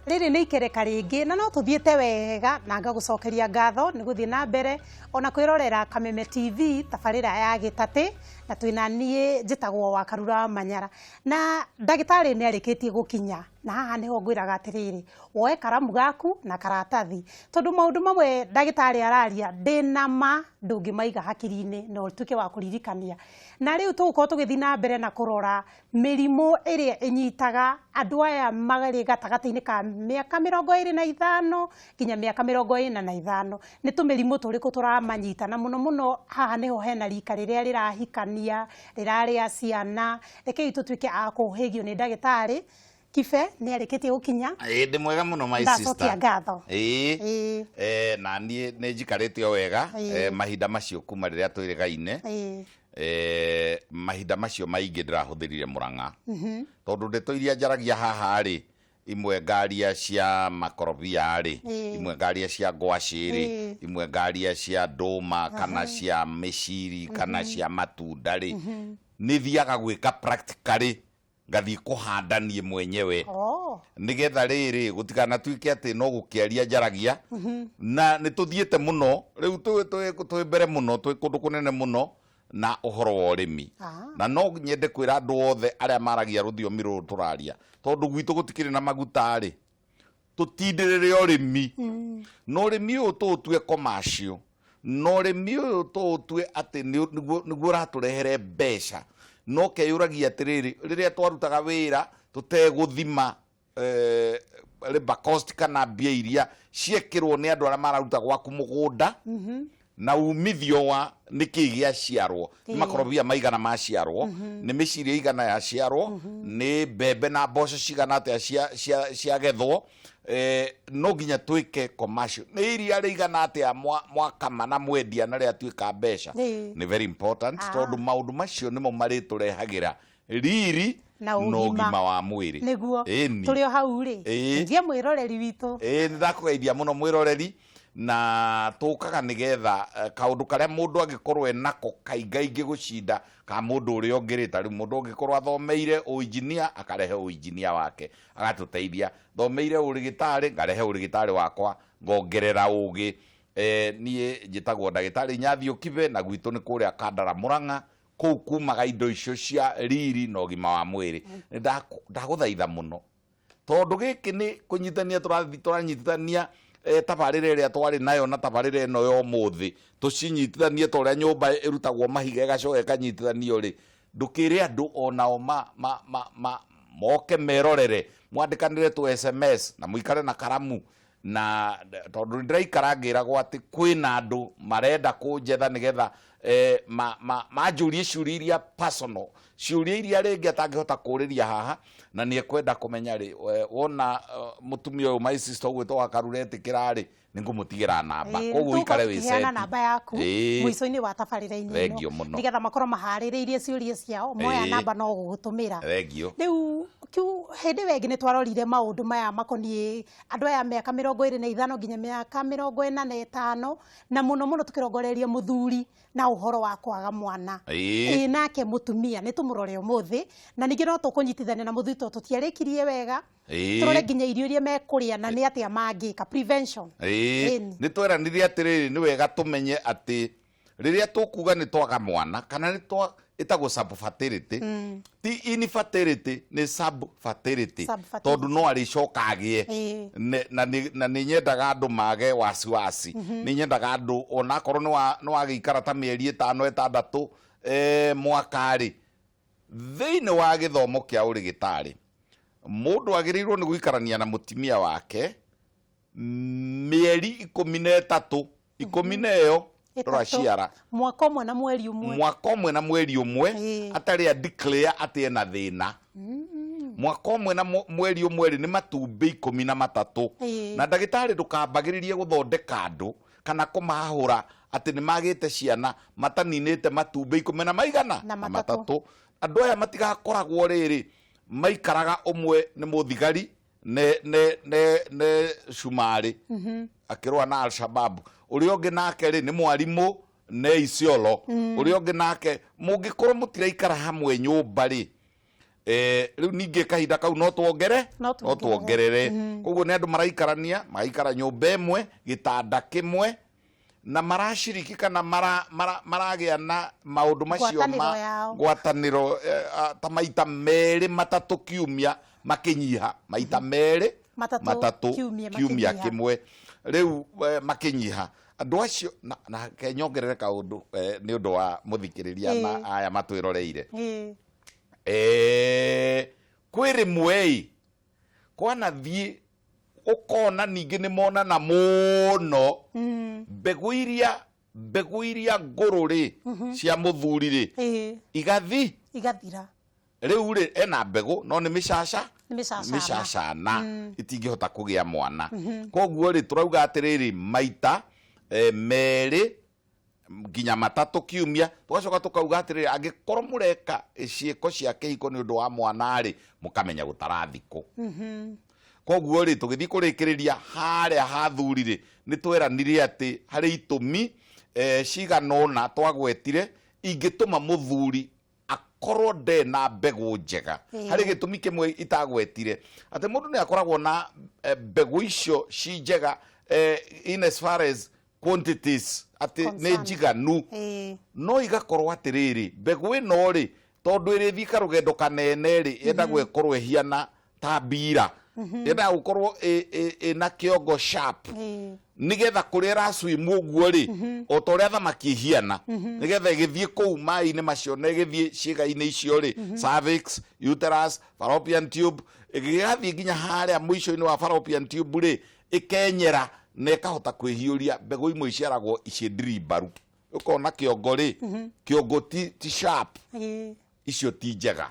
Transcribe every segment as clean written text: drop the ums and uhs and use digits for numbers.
riri ni ikereka ringi na no tuthiete wega na ngagucokeria ngatho ni guthie na mbere ona kwirorera Kameme TV tabarira ya Gitati na twina nie njitagwo wa Karura Manyara na ndagitari ni arikitie gukinya na haha niho ngwiraga atiriri woe karamu gaku na karatathi tondu maundu mamwe ndagitari araria ndina ma ndungimaiga hakiri-ini no tuke wa kuririkania na riu tugukorwo tugithi na mbere na kurora mirimo iria inyitaga andu aya magari gatagati-ini ka miaka 25 nginya miaka 45 ni tumirimu turiku turamanyita na muno haha niho hena rika riria rirahikania riraria ciana reke itutwike a kuhigio ni ndagitari Kife ni arikitie gukinya ndi mwega muno my sister ndacokia ngatho na nie ni njikarite o wega mahinda macio kuma riria twirigaine mahinda macio maingi ndirahuthirire Murang'a tondu ndeto iria njaragia haha ri imwe ngaria cia makorobia ri imwe ngaria cia ngwaci ri imwe ngaria cia nduma kana cia miciri kana cia matunda ri ni thiaga gwika practically ngathi kuhandanie mwenyewe nigetha riri gutikana twike ati no gukiaria njaragia na nituthiete muno riu twi mbere muno twi kundu kunene muno na uhoro wa urimi na no nyende kwira andu othe aria maragia ruthiomi ruru turaria tondu gwitu gutikire na maguta ri tutindirire urimi no urimi uyu tutue commercial no urimi uyu tutue ati niguo raturehere mbeca no keyuragia atiriri riria twarutaga wira tuteguthima labor cost kana mbia iria ciekirwo ni andu aria mararuta gwaku mugunda na umithio wa niki gia ciarwo ni makorobia maigana ma ciarwo ni miciri igana ya ciarwo ni mbembe na mboco cigana atia cia gethwo no nginya twike commercial ni iria rigana atia mwakama na mwendia na ria twika mbeca ni very important tondu maundu macio nimo mariturehagira riri no gima wa mwiri niguo turio hau ri ndie mwiroreri witu ndakugeithia muno mwiroreri na tukaga nigetha kaundu karia mundu agikorwo enako kaingaingi gucinda ka mundu uri ongirita ri mundu agikorwo athomeire uinjinia akarehe uinjinia wake agatuteithia thomeire urigitari ngarehe urigitari wakwa ngongerera ugi nie njitagwo ndagitari Nyathio Kibe na gwitu ni kuria Kandara Murang'a kuu kumaga indo icio cia riri no gima wa mwiri ndaguthaitha muno tondu giki ni kunyitania turanyitithania tabarire ria twari nayo na tabarire no yo muthi tucinyitithanie toria nyumba irutagwo mahiga gacoke kanyitithanio ri ndukire andu onao moke merorere mwandikanire tu SMS na muikare na karamu na tondu ndiraikara ngiragwo ati kwina andu marenda kunjetha nigetha majurie ciuria iria personal ciuria iria ringi atangihota kuriria haha na nie kwenda kumenya ri wona mutumia uyu my sister gwitwo wa Karureti kirari ningumutigira namba koguo ikare wi set na namba yaku mwico-ini wa tabarira-ini ino nigetha makorwo mahaririirie ciuria ciao moya namba no gugutumira thengio riu kiu hindi wengi ni twarorire maundu maya makonie andu aya miaka 25 nginya miaka 45 na muno tukirongoreria muthuri na uhoro wa kwaga mwana nake mutumia ni tumurore umuthi na ningi no tukunyitithania na muthito tutiarikirie wega turore nginya irio iria mekuria na ni atia mangika prevention ni tweranirie atiriri ni wega tumenye ati riria tukuga ni twaga mwana kana ni itagwo subfertility ti infertility ni subfertility tondu no aricoka agie na ni nyendaga andu mage wasiwasi ni nyendaga andu ona korwo no agikara ta mieri 5 6 mwakari thiini wa githomo kia urigitari mundu agirirwo ni guikarania na mutimia wake mieri 13 14 turaciara mwaka umwe na mweri umwe atari a declare ati ena thina mwaka umwe na mweri umwe ni matumbi 13 na ndagitari ndukambagiririe guthondeka andu kana kumahura ati ni magite ciana mataninite matumbi 10 na maigana na matatu andu aya matigakoragwo riri maikaraga umwe ni muthigari ne Shumari akirwa na Al-Shabaab uri onge nake ri ni mwarimu ne Isiolo uri onge nake mungikorwo mutiraikara hamwe nyumba ri riu ningi kahinda kau no tuongerere koguo ne andu maraikarania magaikara nyumba imwe gitanda kimwe na marashiriki kana maragia na maundu macio ngwataniro ta maita meri matatu kiumia makinyiha maita meri matatu kiumia kimwe riu makinyiha andu acio na kenyongerere kaundu ni undu wa muthikiriria na aya matwiroreire kwiri mwei kwanathie ukona ningi ni monana muno mbegu iria ngururi cia muthuri ri igathira riu ri ena mbegu no ni micacana itingihota kugia mwana koguo ri turauga atiriri maita meri nginya matatu kiumia tugacoka tukauga atiriri angikorwo mureka ciiko cia kihiko ni undu wa mwana ri mukamenya gutarathiko koguo ri tugithi kurikiriria haria hathuri ri ni tweranire ati hari itumi ciganona twagwetire ingituma muthuri akorwo nde na mbegu njega hari gitumi kimwe itagwetire ati mundu ni akoragwo na mbegu icio ci njega in as far as quantities ati ni njiganu no igakorwo atiriri mbegu ino ri tondu irithika rugendo kanene ri yenda gwekorwo ihiana ta mbira yenda gukorwo na kiongo sharp nigetha kuria raswim uguo ri o ta uria thamaki ihiana nigetha igithie kou mai-ini macio na igithie ciĩga-inĩ icio ri cervix, uterus, fallopian tube igigathie nginya haria mwico-ini wa fallopian tube ri ikenyera na ikahota kwihiuria mbegu imwe iciaragwo ici ndirimbaru ukona kiongo ri kiongo ti sharp icio ti njega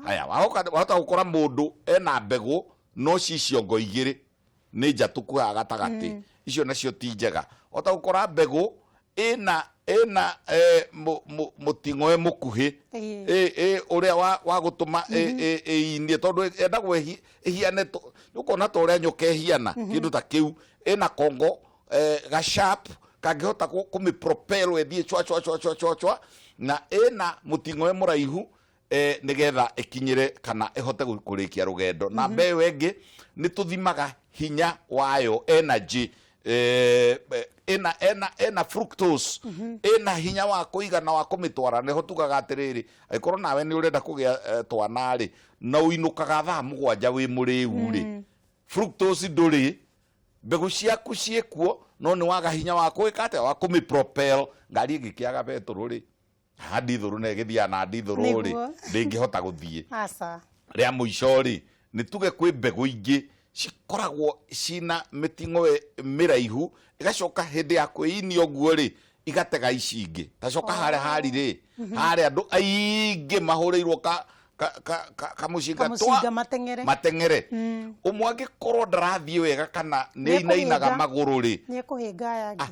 haya wahota gukora mundu ena mbegu no ciciongo igiri ni njatuku ha gatagati icio nacio ti njega ota gukora mbegu ina muting'oe mukuhi uria wa gutuma inie tondu endagwo ihiane ukona ta uria nyoka ihiana kindu ta kiu ina kongo ga sharp kangihota kumipropel wethie chwa na ina muting'oe muraihu nigetha ikinyire kana ihote kurikia rugendo na mbeyo engi ni tuthimaga hinya wayo energy ena fructose ena hinya wa kuigana wa kumitwara niho tugaga atiriri aikorwo nawe ni urenda kugia twana ri na uinukaga thaa 7 wi muriu ri fructose nduri mbegu ciaku ciekuo no ni waga hinya wa kuikate wa kumipropel ngari ngikiaga beturu ri ndithuru na igithia na ndithuru ri ndingihota guthie ria muico ri ni tuge kwi mbegu ingi cikoragwo cina miting'o miraihu igacoka hindi ya kwiinia uguo ri igatega ici ingi tacoka haria hari ri haria andu aingi mahurirwo kamucinga matengere umwe angikorwo ndarathie wega kana ni inainaga maguru ri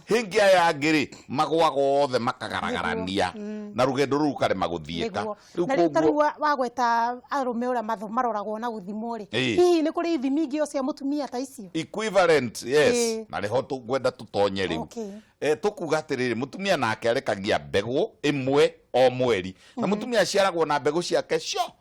hingi aya angi ri magwaga othe makagaragania na rugendo ruru karema guthieka riu wagweta arume uria maroragwo na guthimwo ri hihi ni kuri ithimi ingi cia mutumia ta icio equivalent yes na riho tugwenda tutonye riu tukuga atiriri mutumia nake arekagia mbegu imwe o mweri na mutumia aciaragwo na mbegu ciake ciothe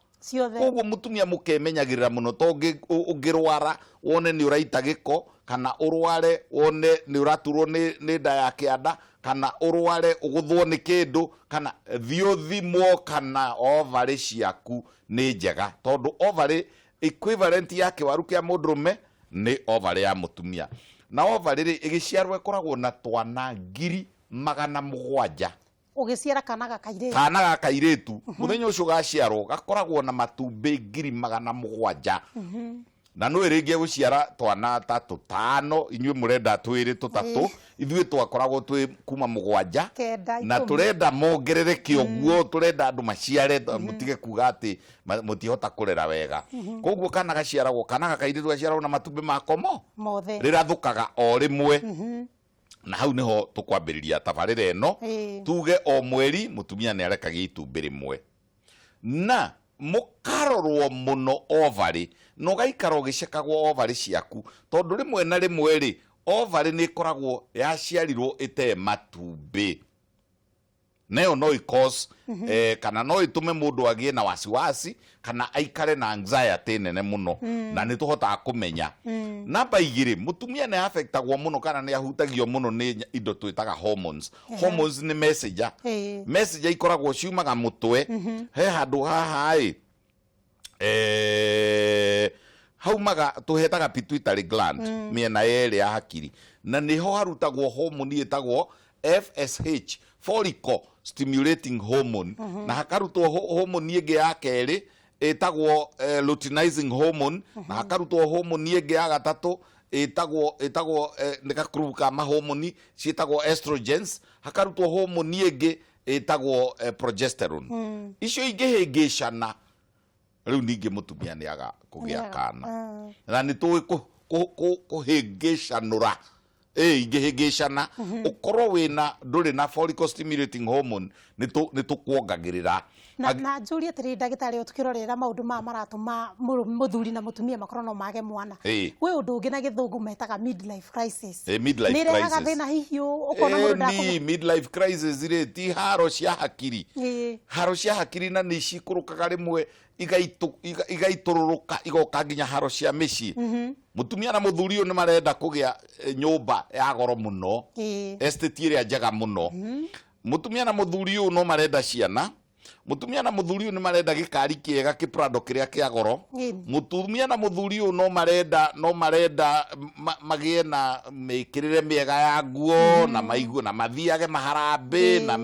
koguo mutumia mukemenyagirira muno to ungirwara wone ni uraita giko kana urware wone ni uraturwo ni nda ya kianda kana urware uguthwo ni kindu kana thiothimwo kana ovary ciaku ni njega tondu ovary equivalent ya kiwaru kia mundurume ni ovary ya mutumia na ovary ri igiciarwo ikoragwo na twana 700,000 ugiciara kana ga kairitu muthenya ucio gaciarwo gakoragwo na matumbi 700,000 na no iringie guciara twana ta 5 inywe murenda twiri 3 ithuĩ twakoragwo twi kuma 7 na turenda mongerere kioguo turenda andu maciare mutige kuga ati mutihota kurera wega koguo kana gaciaragwo kana gakairitu gaciaragwo na matumbi makomo mothe rirathukaga o rimwe na hau niho tukwambiriria tabarira eno tuge o mweri mutumia ni arekagia itumbi rimwe na mukarorwo muno ovary no gaikara ugicekagwo ovary ciaku tondu rimwe na rimwe ri ovary ni ikoragwo yaciarirwo ite matumbi neo no cause kana no itume mundu agie na wasiwasi kana aikare na anxiety nene muno na ni tuhota kumenya namba igiri mutumia ne affectagwo muno kana ne ahutagio muno ni indo twitaga hormones hormones ni messenger messenger ikoragwo ciumaga mutwe he handu haha haumaga tuhetaga pituitary gland miena yeri ya hakiri na niho harutagwo hormone yetagwo FSH follicle stimulating hormone na hakarutwo hormone yenge ya keri etagwo luteinizing hormone na hakarutwo hormone yenge ya gatatu etagwo nikakuruka ma hormone cietagwo estrogens hakarutwo hormone yenge etagwo progesterone icio ingihingicana riu ningi mutumia ni aga kugia kana na ni tu kuhingicanura ingihingicana ukorwo wina nduri na follicle stimulating hormone ni tukuongagirira na njuri atiri ndagitari utukirorera maundu ma maratuma muthuri na mutumia makorwo no mage mwana we undu ungi na githungu metaga midlife crisis midlife crisis ni thina hihiu ukona mundu ni midlife crisis ire ti haro cia hakiri haro cia hakiri na ni cikurukaga rimwe igaiturũrũka igoka nginya haro cia mĩciĩ mutumia na muthuri ni marenda kugia nyumba ya goro muno estate ĩrĩa njega muno mutumia na muthuri no marenda ciana mutumia na muthuri ni marenda gikari kiega kiprado kiria kia goro mutumia na muthuri no marenda magie na mekirire miega ya nguo na maiguo na mathiage maharambe na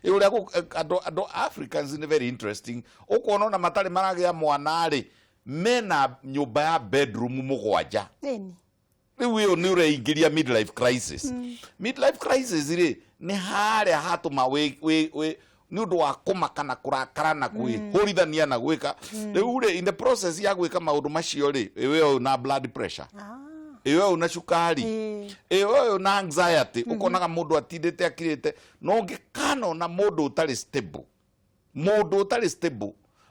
uria ando Africans ni very interesting ukona na matari maragia mwana ri mena nyumba ya bedroom mugwanja riu iyo ni ureingĩria midlife crisis midlife crisis ri ni haria hatuma we ni undu wa kumakana kurakara na kwihurithania na gwika riu ri in the process ya gwika maundu macio ri iwe na blood pressure iwe na cukari iwe na anxiety ukonaga mundu atindite akirite no ngikano na mundu utari stable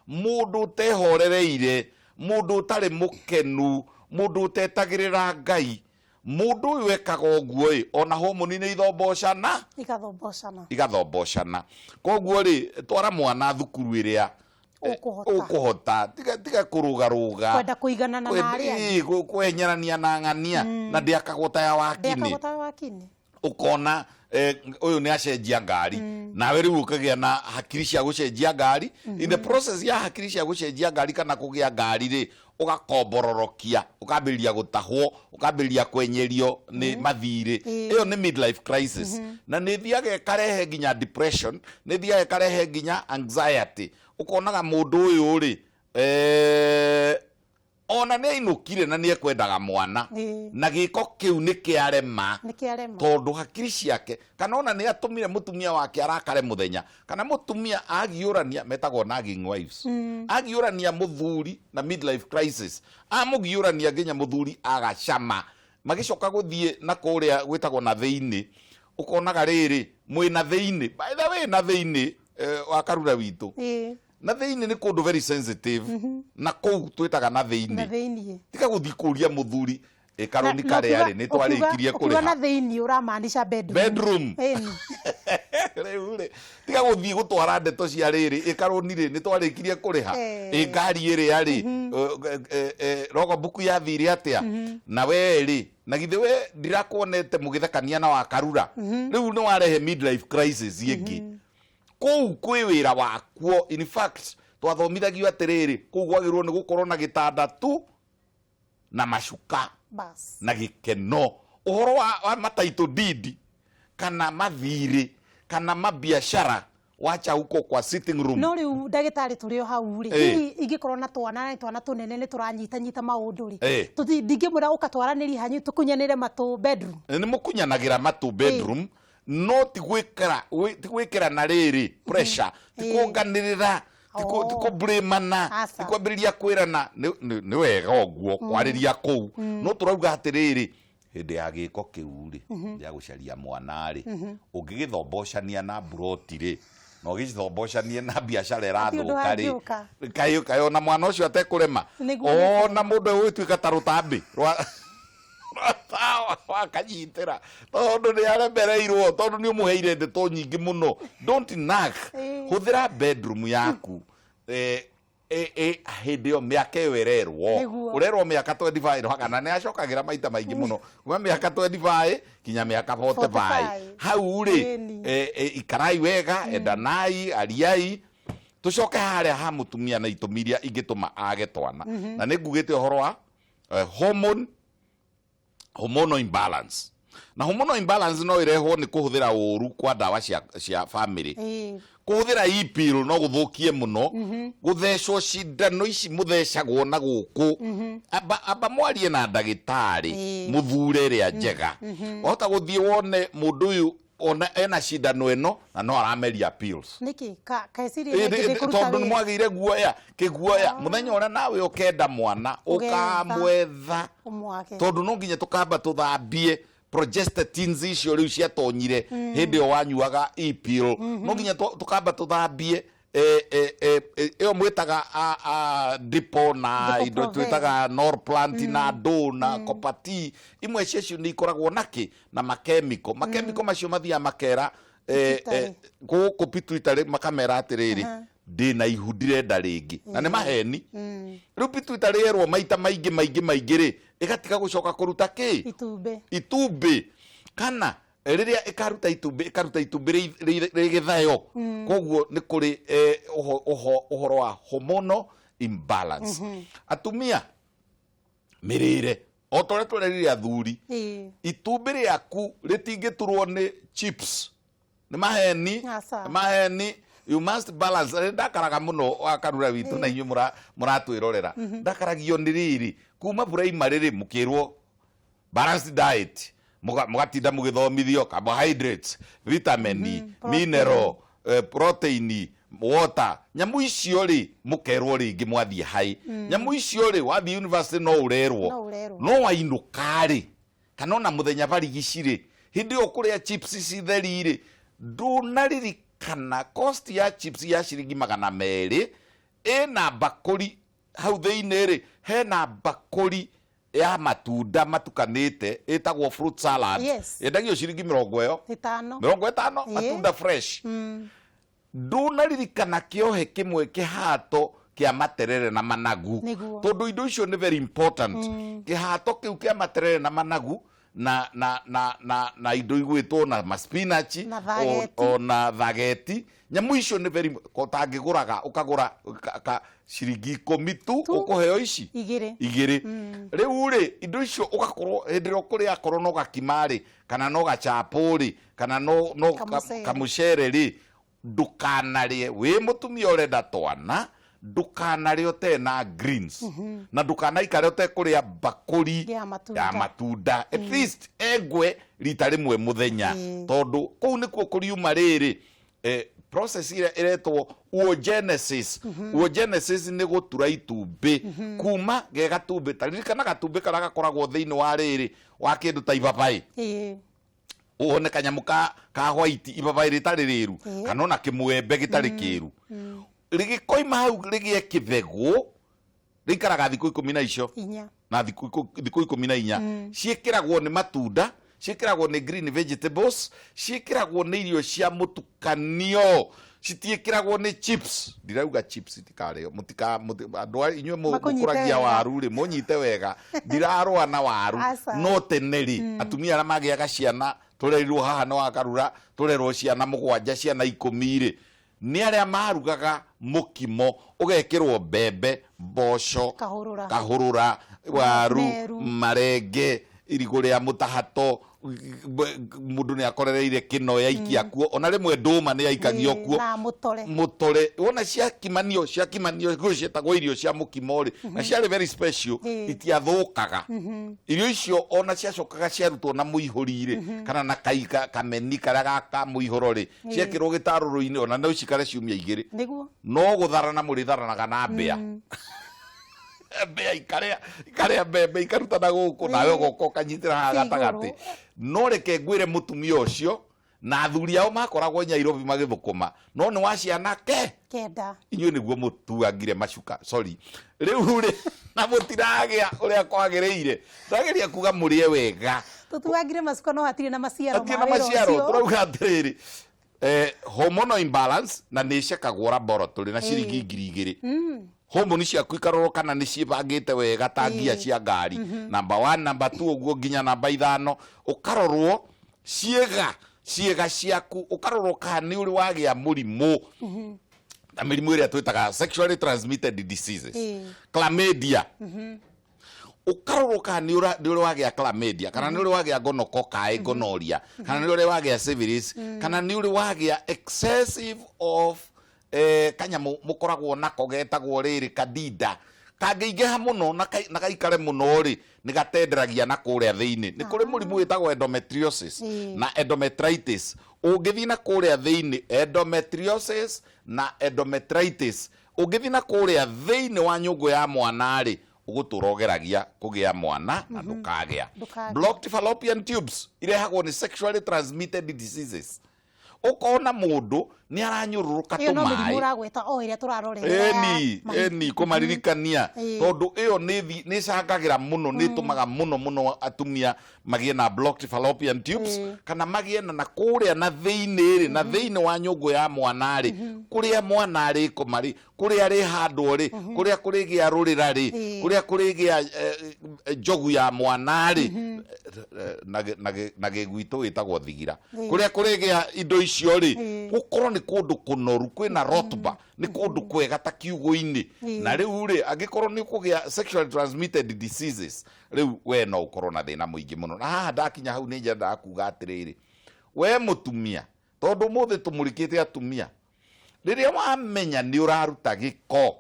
mundu utehorereire mundu utari mukenu mundu utetagirira Ngai mundu uyu ekaga uguo ona hormone ni igathombocana koguo ri twara mwana thukuru iria ukuhota tiga kurugaruga kwenda kuiganana na aria kwenyerania na ng'ania na ndiakagota ya wakini ukona uyu ni acenjia ngari nawe riu ukagia na hakiri cia gucenjia ngari in the process ya hakiri cia gucenjia ngari kana kugia ngari ri ugakombororokia ukambiriria gutahwo ukambiriria kwenyerio ni mathiri iyo ni midlife crisis na ni thiage karehe nginya depression ni thiage karehe nginya anxiety ukonaga mundu uyu ri ona ne inukire na nie kwendaga mwana na giko kiu ni kiarema tondu hakiri ciake kana ona ni atumire mutumia wake arakare muthenya kana mutumia agiurania metagwo nagging wives agiurania muthuri na midlife crisis amugiurania nginya muthuri agacama magicoka guthie na kuria gwitagwo na theini ukonaga riri mwina theini by the way na theini wa karura witu na theini ni kundu very sensitive na kou twitaga na theini tika guthikuria muthuri karoni kare ari ni twarikirie kuri na theini uramaanisha bedroom reure tika guthii gutwara ndeto cia riri karoni ri ni twarikirie kuriha ngari iri ari rogo buku ya thiri atia na we ri na githe we ndirakuonete mugithekania na wa karura riu ni warehe midlife crisis yengi kou kwi wira wakuo in fact twathomithagio atiriri kou gwagirwo ni gukorwo na gitanda tu na mashuka bas na gikeno uhoro wa mataito didi kana mathiri kana mabiashara wacha huko kwa sitting room no riu ndagitari turio hau ri ingikorwo na twana tunene ni turanyita maundu ri ndingimura ukatwaraniri hanyu tukunyanire matu bedroom ni mukunyanagira matu bedroom no tigwikira na riri pressure tikuonganirira tiko blamana tikwambiriria kwirana ni wega oguo kwariria kou no turauga atiriri hindi ya giko kiu ri ya gucaria mwana ri ungigithombocania na broti ri no gicithombocanie na biashara irathuka ri kayo na mwana ucio atekurema ona mundu gwituika ta rutambi wakanyitĩra tondũ nĩ aremereirwo tondũ nĩ ũmũheire ndeto nyingĩ mũno. Don't nag. Hũthĩra bedroom yaku hĩndĩ ĩyo mĩaka ĩyo ũrerwo mĩaka 25 kana nĩ acokagĩra maita maingĩ mũno kuma mĩaka 25 kinya mĩaka 45. Hau rĩ ikarai wega, endanai, ariai, tucoke harĩa ha mũtumia na itũmi iria ingĩtũma age twana. Na nĩ ngugĩte ũhoro wa hormonal imbalance. Na hormonal imbalance no ĩrehwo nĩ kũhũthĩra ũru kwa ndawa cia family. Kũhũthĩra e-pill no gũthũkie mũno. Gũthecwo cindano ici mũthecagwo na gũkũ. Amba mwarie na ndagĩtarĩ mũthure ĩrĩa njega. Wahota gũthiĩ wone mũndũ ũyũ ona ena cindano ĩno na no arameria pills. Niki kaiciria ngĩkuruta tondũ nĩ mwagĩire guoya kĩguoya mũthenya ũrĩa nawe ũkenda mwana ũkamwetha tondũ no nginya tũkamba tũthambie progestins icio rĩu ciatonyire hĩndĩ ĩyo wanyuaga e-pill. No nginya tũkamba tũthambie ĩyo mwĩtaga dipo na indo twĩtaga norplant na do na copati. Imwe ciacio nĩ ikoragwo naki na makemiko macio mathiaga makera gũkũ pituitary makamera atĩrĩrĩ ndĩna ihu ndirenda rĩngĩ na nĩ maheni. Rĩu pituitary yerwo maita maingĩ rĩ ĩgatiga gũcoka kũruta kĩ itumbĩ kana rĩrĩa ĩkaruta itumbĩ rĩgĩthayo. Koguo nĩ kũrĩ ũhoro wa hormonal imbalance. Atumia mĩrĩre o ta ũrĩa tũrerire athuri, itumbĩ rĩaku rĩtingĩturwo nĩ chips. Nĩ maheni. You must balance. Ndakaraga mũno wakarura witũ na inyuĩ mũratwĩrorera. Ndakaragio nĩ rĩrĩ kuma primary rĩ mũkĩrwo balanced diet, mũgatinda mũgĩthomithio carbohydrates, vitamin, mineral, protein, water. Nyamũ icio rĩ mũkerwo rĩngĩ mwathiĩ hai. Nyamũ icio rĩ wathiĩ university no ũrerwo no wainũka rĩ kana ona mũthenya barigicĩ rĩ hĩndĩ ĩyo kũrĩa chips citheri rĩ ndũnaririkana cost ya chips ya ciringi 200 ĩna bakũri hau thĩinĩ rĩ hena bakũri ya matunda matukanĩte ĩtagwo fruit salad. Yendagio ciringi 50 matunda fresh. Ndũnaririkana kĩohe kĩmwe kĩhato kĩa materere na managu tondũ indo icio nĩ very important. Kĩhato kĩu kĩa materere na managu na indo igwĩtwo na spinach na thageti. Nyamũ icio nĩ very tangĩgũraga ũkagũra ciringi 10 tu ũkũheo ici igĩrĩ. Rĩu rĩ indo icio ũgakorwo hĩndĩ ĩrĩa ũkũrĩa korwo no gakimarĩ kana no gachapũ kana no kamucere rĩ ndukanarĩe wĩ mũtumia ũrenda twana. Ndukanarĩe ũtena greens na ndukanaikare ũtekũrĩa bakũri ya matunda. At least engwe rita rĩmwe mũthenya tondũ kũu nĩkuo kũriuma rĩrĩ process ĩrĩa ĩretwo oogenesis. Oogenesis nĩ gũtura itumbĩ kuma ge gatumbĩ taririkana gatumbĩ karĩa gakoragwo thĩinĩ wa rĩrĩ wa kĩndũ ta ibabaĩ. Ũhone kanyamũ ka white ibabaĩ rĩtarĩ rĩru kana ona kĩmwembe gĩtarĩ kĩru rĩgĩkoima hau rĩgĩe kĩthegũ rĩikaraga thikũ 14 na thikũ 14 ciĩkĩragwo nĩ matunda, ciĩkĩragwo nĩ green vegetables, ciĩkĩragwo nĩ irio cia mũtukanio, citiĩkĩragwo nĩ chips. Ndirauga chips itikarĩo andũ inyuĩ mũkũragia waru rĩ mũnyite wega. Ndirarũa na waru no teneri atumia arĩa magĩaga ciana tũrerirwo haha no akarura tũrerwo ciana 7 ciana 10 rĩ nĩ arĩa marugaga mũkimo ũgekĩrwo mbembe, mboco, kahũrũra, waru, marenge, irigũ rĩa mũtahato, mũndũ nĩ akorereire kĩno yaikia kuo ona rĩmwe ndũma nĩ yaikagio kuo na mũtore wona ciakimanio cietagwo irio cia mũkimo rĩ na ciarĩ very special itiathũkaga. Irio icio ona ciacokaga ciarutwo na mũihũri rĩ kana na kameni karĩa gaka mũihũro rĩ ciekĩrwo gĩtarũrũ-inĩ ona no cikare ciumia 2 no gũtharana mũrĩtharanaga na mbĩa. Mbĩa ikarĩa mbembe ikarutana gũkũ nawe ũgoka ũkanyitĩra haha gatagatĩ. No reke ngwĩre mũtumia ũcio na athuri ao makoragwo Nyairobi magithukuma no ni wa ciana kenda inyuĩ nĩguo mũtuagire macuka sorry rĩu rĩ na mũtiragia ũrĩa kwagĩrĩire tũrageria kuga mũrĩe wega tutuagire macuka no hatirĩ na maciaro turauga atĩrĩrĩ hormonal imbalance na nĩ cekagwo laboratory na ciringi 2,000 homoni ciaku ikarorwo kana nĩ ciĩbangĩte wega ta ngia cia ngari number 1 number 2 ũguo nginya number 5 ũkarorwo ciĩga ciaku ũkarorwo kana nĩ ũrĩ wagĩa mũrimũ na mĩrimũ ĩrĩa twĩtaga sexually transmitted diseases chlamydia ukarorwo kana nĩ ũrĩ wagĩa chlamydia kana nĩ ũrĩ wagĩa gonorrhea gonorrhea kana nĩ ũrĩ wagĩa syphilis kana nĩ ũrĩ wagĩa excessive of kanyamũ mũkoragwo nako getagwo rĩrĩ candida kangĩingĩha mũno na gaikare mũno rĩ nĩ gatenderagia na kũrĩa thĩinĩ nĩ kũrĩ mũrimũ wĩtagwo endometriosis na endometritis ũngĩthiĩ na kũrĩa thĩinĩ endometriosis na endometritis ũngĩthiĩ na kũrĩa thĩinĩ wa nyũngũ ya mwana rĩ ũgũtũrogeragia kũgĩa mwana na ndũkagĩa blocked fallopian tubes irehagwo nĩ sexually transmitted diseases ukona mũndũ nĩ aranyũrũrũka tũmaĩ ũragweta o ĩrĩa tũrarorera eni kũmaririkania tondũ ĩyo nĩ cangagĩra mũno nĩ tũmaga mũno atumia magĩe na blocked fallopian tubes kana magĩe na kũrĩa na thĩinĩ na thĩinĩ wa nyũngũ ya mwana rĩ kũrĩa mwana rĩ kũmarĩ kũrĩa rĩ handwo rĩ kũrĩa kũrĩgĩa rũrĩra rĩ kũrĩa kũrĩgĩa njogu ya mwana rĩ na gĩguitũ wĩtagwo thigira kũrĩa kũrĩgĩa indo icio rĩ gũkorwo nĩ kũndũ kũnoru kwĩna rotuba nĩ kũndũ kwega ta kiugo-inĩ na rĩu rĩ angĩkorwo nĩ kũgĩa sexually transmitted diseases rĩu we no ũkorwo na thĩna mũingĩ mũno na haha ndakinya hau nĩ nyendaga kuga atĩrĩrĩ we mũtumia tondũ mũthĩ tũmũrĩkĩte atumia rĩrĩa wamenya nĩ ũraruta gĩko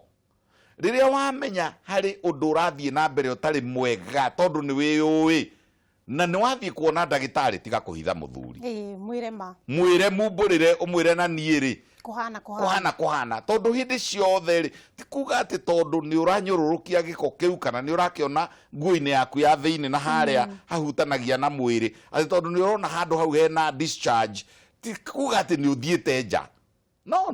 rĩrĩa wamenya harĩ ũndũ ũrathiĩ na mbere ũtarĩ mwega tondũ nĩ wĩyũĩ na nĩ wathiĩ kuona ndagĩtarĩ tiga kũhitha mũthuri mwĩre mumbũrĩre ũmwĩre na niĩ rĩ kuhana tondũ hĩndĩ ciothe rĩ ti kuga atĩ tondũ nĩ ũranyũrũrũkia gĩko kĩu kana nĩ ũrakĩona nguo-inĩ yaku ya thĩinĩ na harĩa hahutanagia na mwĩrĩ atĩ tondũ nĩ ũrona handũ hau hena discharge ti kuga atĩ nĩ ũthiĩte nja no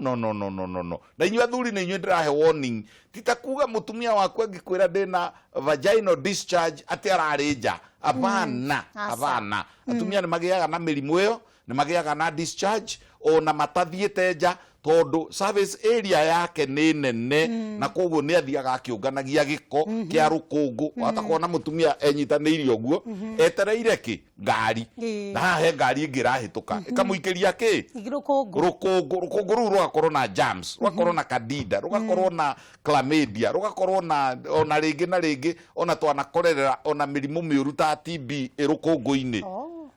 na inyuĩ athuri nĩ inyuĩ ndĩrahe warning ti ta kuga mũtumia waku angĩkwĩra ndĩna vaginal discharge atĩ ararĩ nja abana atumia nĩ magĩaga na mĩrimũ ĩyo nĩ magĩaga na discharge ona matathiĩte nja tondũ service area yake nĩ nene na koguo nĩ athiaga akĩũnganagia gĩko kĩa rũkũngũ wata kuona mũtumia enyitanĩire ũguo etereire kĩ ngari na haha he ngari ĩngĩ ĩrahĩtũka ĩkamũikĩria kĩ rũkũngũ rũu rũgakorwo na germs rũgakorwo na candida rũgakorwo na chlamydia rũgakorwo na ona rĩngĩ na rĩngĩ ona twanakorerera ona mĩrimũ mĩũru ta TB rũkũngũ-inĩ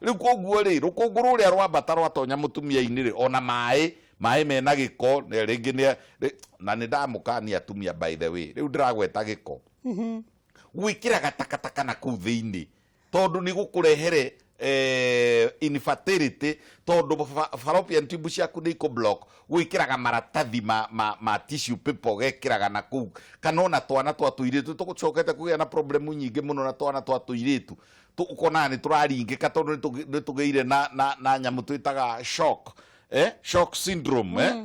rĩu koguo rĩ rũkũngũ rũrĩa rwambata rwatonya mũtumia-inĩ rĩ ona maĩ mena gĩko rĩngĩ na nĩ ndamũkania atumia by the way rĩu ndĩragweta gĩko gwĩkĩra gatakataka na kũu thĩinĩ tondũ nĩ gũkũrehere infertility tondũ fallopian tube ciaku nĩ ikũ-block gwĩkĩraga maratathi ma tissue paper gekĩraga na kũu kana ona twana twa tũirĩtu tũcokete kũgĩa na problem nyingĩ mũno na twana twa tũirĩtu ũkonaga nĩ tũraringĩka tondũ nĩ tũgĩire na nyamũ twĩtaga shock syndrome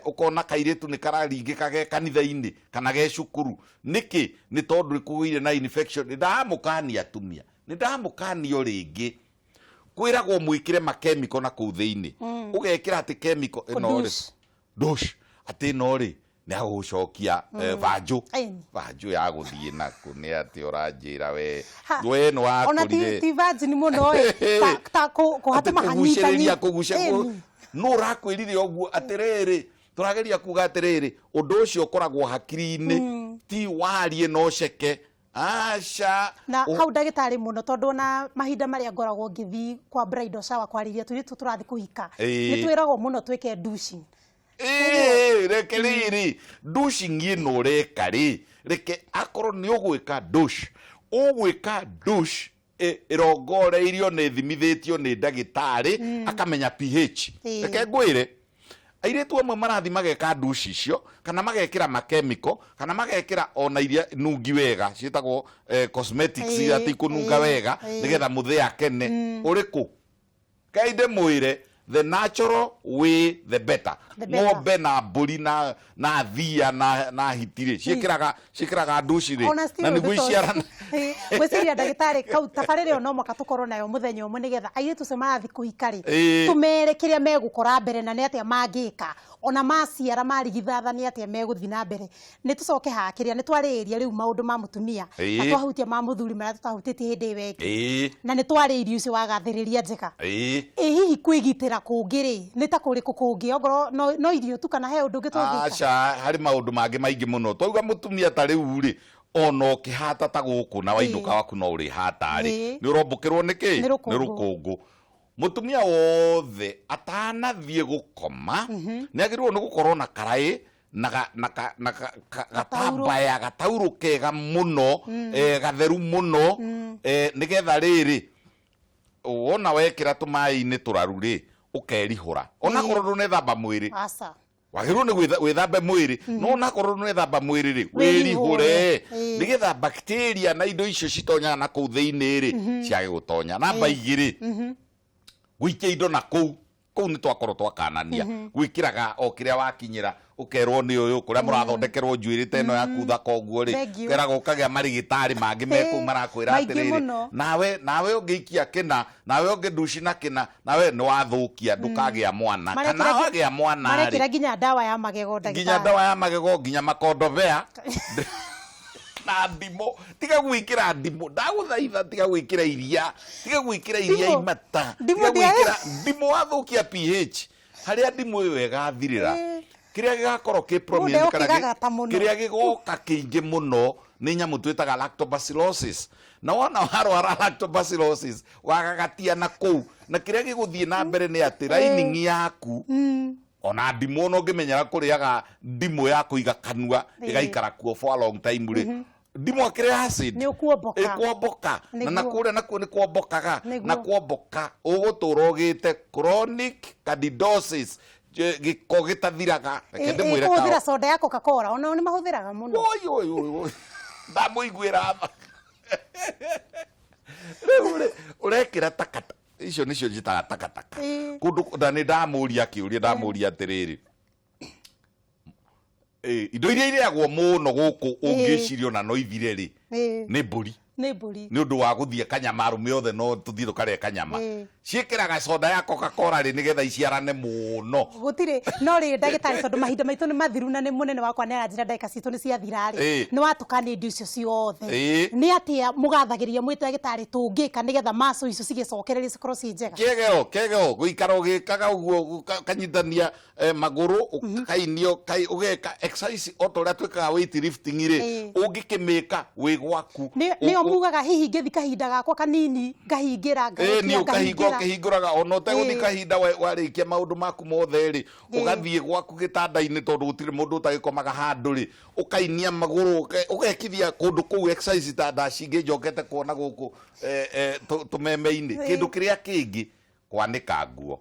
ukona kairĩtu nĩ kararingĩka ge kanitha-inĩ kana ge cukuru nĩkĩ nĩ tondũ nĩ kũgĩire na infection nĩ ndamũkania atumia nĩ ndamũkanio rĩngĩ kwĩragwo mwĩkĩre makemiko na kũu thĩinĩ ũgekĩra atĩ kemiko ĩno rĩ dosh atĩ ĩno rĩ nĩ agũcokia vanjũ ya gũthiĩ naku nĩ atĩ ũranjĩra we nĩ wakũrire ona ti vanjũ mũno ta kũhatũma hanyitani no ũrakwĩrire ũguo atĩrĩrĩ tũrageria kuga atĩrĩrĩ ũndũ ũcio ũkoragwo hakiri-inĩ ti warie no ceke aca na hau ndagĩtarĩ mũno tondũ ona mahinda marĩa ngoragwo ngĩthiĩ kwa bridal shower kwarĩria tũirĩtu tũrathiĩ kũhika nĩ twĩragwo mũno twĩke douching reke rĩrĩ douching ĩno reka rĩ reke akorwo nĩ ũgwĩka douche ĩrongoreirio nĩ thimithĩtio nĩ ndagĩtarĩ akamenya pH reke ngwĩre airĩtu amwe marathi mageka douche icio kana magekĩra makemiko kana magekĩra ona iria nungi wega ciĩtagwo cosmetics iria tikũnunga wega nĩgetha mũthĩ akene ũrĩkũ kainde mwĩre the natural way the better. Ng'ombe na mbũri na thia na hitire ciĩkĩraga ndũci na nĩguo iciarana. Gwĩciria ndagĩtarĩ kau tabarĩra ĩyo no mũhaka tũkorwo nayo mũthenya ũmwe nĩgetha airĩtu acio marathiĩ kũhika rĩ tũmere kĩrĩa megũkora mbere na nĩ atĩa mangĩka ona maciara marigithatha nĩ atĩa megũthiĩ na mbere. Nĩ tũcoke hakĩrĩa nĩ twarĩrĩria rĩu maũndũ ma mũtumia na twahutia ma mũthuri marĩa tũtahutĩtie hĩndĩ ĩyo ĩngĩ na nĩ twarĩirie ũcio wa gathĩrĩria njega. Hihi kwĩgitĩra kũngĩ rĩ nĩ ta kũrĩkũ kũngĩ ongorwo no irio tu kana he ũndũ ũngĩ tũngĩka? Aca harĩ maũndũ mangĩ maingĩ mũno twauga mũtumia ta rĩu rĩ ona ũkĩhata ta gũkũ na wainũka waku no ũrĩhata rĩ nĩ ũrombũkĩrwo nĩ rũkũngũ. Mũtumia wothe atanathiĩ gũkoma nĩ agĩrĩirwo nĩ gũkorwo na karaĩ na gatambaya gataurũ kega mũno gatheru mũno nĩgetha rĩrĩ wona wekĩra tũmaĩ-inĩ tũraru rĩ ũkerihũra onakorwo ndũnethamba mwĩrĩ wagĩrĩirwo nĩ gwĩthamba mwĩrĩ no onakorwo ndũnethamba mwĩrĩ rĩ wĩrihũre nĩgetha bacteria na indo icio citonyaga na kũu thĩinĩ rĩ ciage gũtonya. Namba igĩrĩ gũikia indo na kũu nĩ twakorwo twakanania gwĩkĩraga o kĩrĩa wakinyĩra ũkerwo nĩ ũyũ kũrĩa mũrathondekerwo njuĩrĩ ta ĩno yaku thaka ũguo rĩ ũkeraga ũkagĩa marigĩtarĩ mangĩ mekũu marakwĩra atĩrĩrĩ nawe ũngĩikia kĩna nawe ũngĩnduci na kĩna nawe nĩ wathũkia ndũkagĩa mwana kana wagĩa mwana rĩ marekĩra nginya ndawa ya magego ndagĩtarĩ nginya ndawa ya magego nginya makondobea na ndimũ tiga gwĩkĩra ndimũ ndagũthaitha tiga gwĩkĩra iria imata tiga gwĩkĩra ndimũ wathũkia pH harĩa ndimũ ĩyo ĩgathirĩra kĩrĩa gĩgakorwo kĩ prominent kana kĩrĩa gĩgoka kĩingĩ mũno nĩ nyamũ twĩtaga lactobacillosis na wona warwara lactobacillosis wagagatia na kũu na kĩrĩa gĩgũthiĩ na mbere nĩ atĩ lining yaku ona ndimũ no ngĩmenyera kũrĩaga ndimũ ya kũiga kanua ĩgaikara kuo for a long time rĩ ndimũ akĩrĩa acid ĩkuomboka na kũrĩa nakuo nĩ kuombokaga na kuomboka ũgũtũra ũgĩte chronic candidosis gĩko gĩtathiraga. Kũhũthĩra soda ya Coca-Cola ona nĩ mahũthĩraga mũno ndamũiguĩra tha rĩu ũrekĩra takataka icio nĩcio njĩtaga takataka kũndũ na nĩ ndamũria kĩũria ndamũria atĩrĩrĩ indo iria irĩagwo mũno gũkũ ũngĩciria ona no ithire rĩ nĩ mbũri nĩ ũndũ wa gũthiĩ kanyama arũme othe no tũthiĩ tũkarĩa kanyama ciĩkĩraga soda ya Coca-Cola rĩ nĩgetha iciarane mũno gũtirĩ no rĩ ndagĩtarĩ tondũ mahinda maitũ nĩ mathiru na nĩ mũnene wakwa nĩ aranjĩra ndagĩka citũ nĩ ciathira rĩ nĩ watukania indo icio ciothe nĩ atĩa mũgathagĩria mwĩ ndagĩtarĩ tũngĩka nĩgetha maco icio cigĩcokererie cikorwo ci njega? Kĩgeo gũikara ũgĩkaga ũguo kanyitania magũrũ ũkainio ũgeka exercise o ta ũrĩa twĩkaga weight lifting rĩ ũngĩkĩmĩka wĩ gwaku nĩo mugaga hihi ngĩthi kahinda gakwa kanini ngahingĩra ũkĩhingũraga ona ũtegũthiĩ kahinda warĩkia maũndũ maku mothe rĩ ũgathiĩ gwaku gĩtanda-inĩ tondũ gũtirĩ mũndũ ũtagĩkomaga handũ rĩ ũkainia magũrũ ũgekithia kũndũ kũu exercise ta ndaci ingĩ njokete kuona gũkũ tũmeme-inĩ. Kĩndũ kĩrĩa kĩngĩ kwanĩka nguo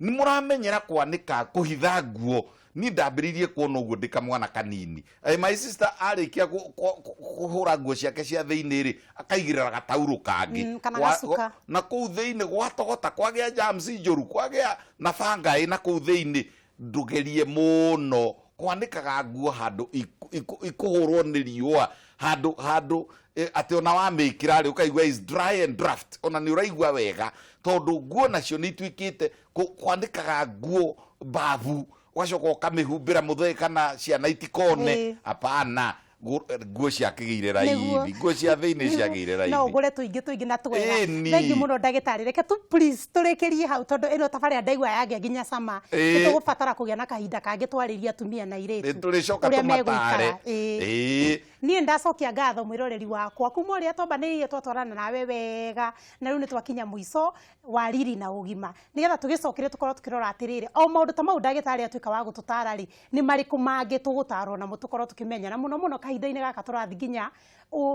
nĩ mũramenyera kwanĩka kũhitha nguo ni ndambĩrĩirie kuona ũguo ndĩ kamwana kanini my sister arĩkia kũhũra nguo ciake cia thĩinĩ rĩ akaigĩrĩra gataurũ kangĩ na kũu thĩinĩ gwatogota kwagĩa germs njũru kwagĩa na fungi na kũu thĩinĩ ndũgerie mũno kwanĩkaga nguo handũ ikũhũrwo nĩ riũa handũ atĩ ona wamĩkĩra rĩ ũkaigua is dry and draft ona nĩ ũraigua wega tondũ nguo nacio nĩ ituĩkĩte kwanĩkaga nguo mbavu wacoka ũkamĩhumbĩra mũthee kana ciana itikone apana nguo ciakĩgĩire raithi nguo cia thĩinĩ ciagĩire raithi no ũgũre tũingĩ na twega. Thengi mũno ndagĩtarĩ reke please tũrĩkĩrie hau tondũ ĩno tabarĩra ndaigua yagĩa nginya cama nĩtũgũbatara kũgĩa na kahinda kangĩ twarĩria atumia na airĩtu tũrĩcoka tũmatare. Niĩ ndacokia ngatho mwĩroreri wakwa kuma ũrĩa twambanĩrĩirie twatwarana nawe wega na rĩu nĩ twakinya mũico wa riri na ũgima nĩgetha tũgĩcokere tũkorwo tũkĩrora atĩrĩrĩ o maũndũ ta mau ndagĩtarĩ atuĩka wa gũtũtara rĩ nĩ marĩkũ mangĩ tũgũtarwo namo tũkorwo tũkĩmenya na mũno kahinda-inĩ gaka tũrathi nginya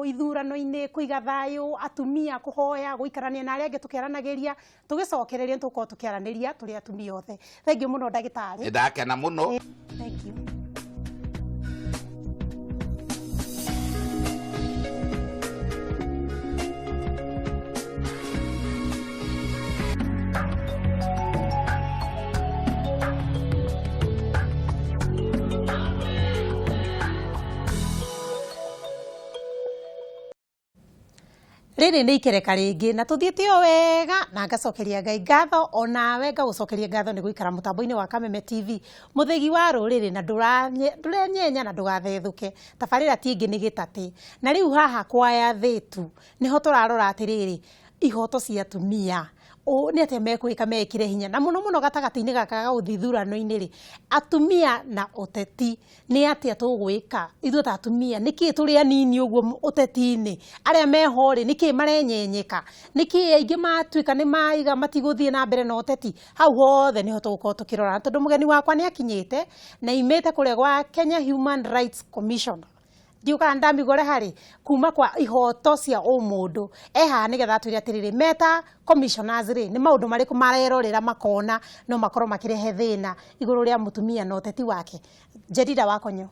ithurano-inĩ kũiga thayũ atumia kũhoya gũikarania na arĩa angĩ tũkĩaranagĩria tũgĩcokereria tũkorwo tũkĩaranĩria tũrĩ atumia othe. Thengiũ mũno ndagĩtarĩ. Ndakena mũno. Thank you. riri nä ikereka rĩngĩ na tũthiĩte o wega na ngacokeria Ngai ngatho onawe ngagucokeria ngatho nĩ gũikara mũtambo-inĩ wa Kameme TV mũthegi wa rũrĩrĩ na ndũrenyenya na ndũgathethũke tabarĩra ti ĩngĩ nĩ gĩtatĩ na rĩu haha kwaya thĩtu nĩho tũrarora atĩrĩrĩ ihoto cia atumia nĩ atĩa mekwĩka mekĩre hinya na mũno mũno gatagatĩ-inĩ gaka ga ũthithurano-inĩ rĩ atumia na ũteti nĩ atĩa tũgwĩka ithuĩ ta atumia nĩkĩ tũrĩ anini ũguo ũteti-inĩ arĩa meho rĩ nĩkĩ marenyenyeka nĩkĩ aingĩ matuĩka nĩ maiga matigũthiĩ na mbere na ũteti hau hothe nĩho tũgũkorwo tũkĩrora tondũ mũgeni wakwa nĩ akinyĩte na imĩte kũrĩa gwa Kenya Human Rights Commission ndiuka ndamigore harĩ kuma kwa ihoto cia ũmũndũ eha nĩgetha twĩre atĩrĩrĩ meta commissioners rĩ nĩ maũndũ marĩkũ marerorera makona no makorwo makĩrehe thĩna igũrũ rĩa mũtumia na ũteti wake Jedida Wakonyo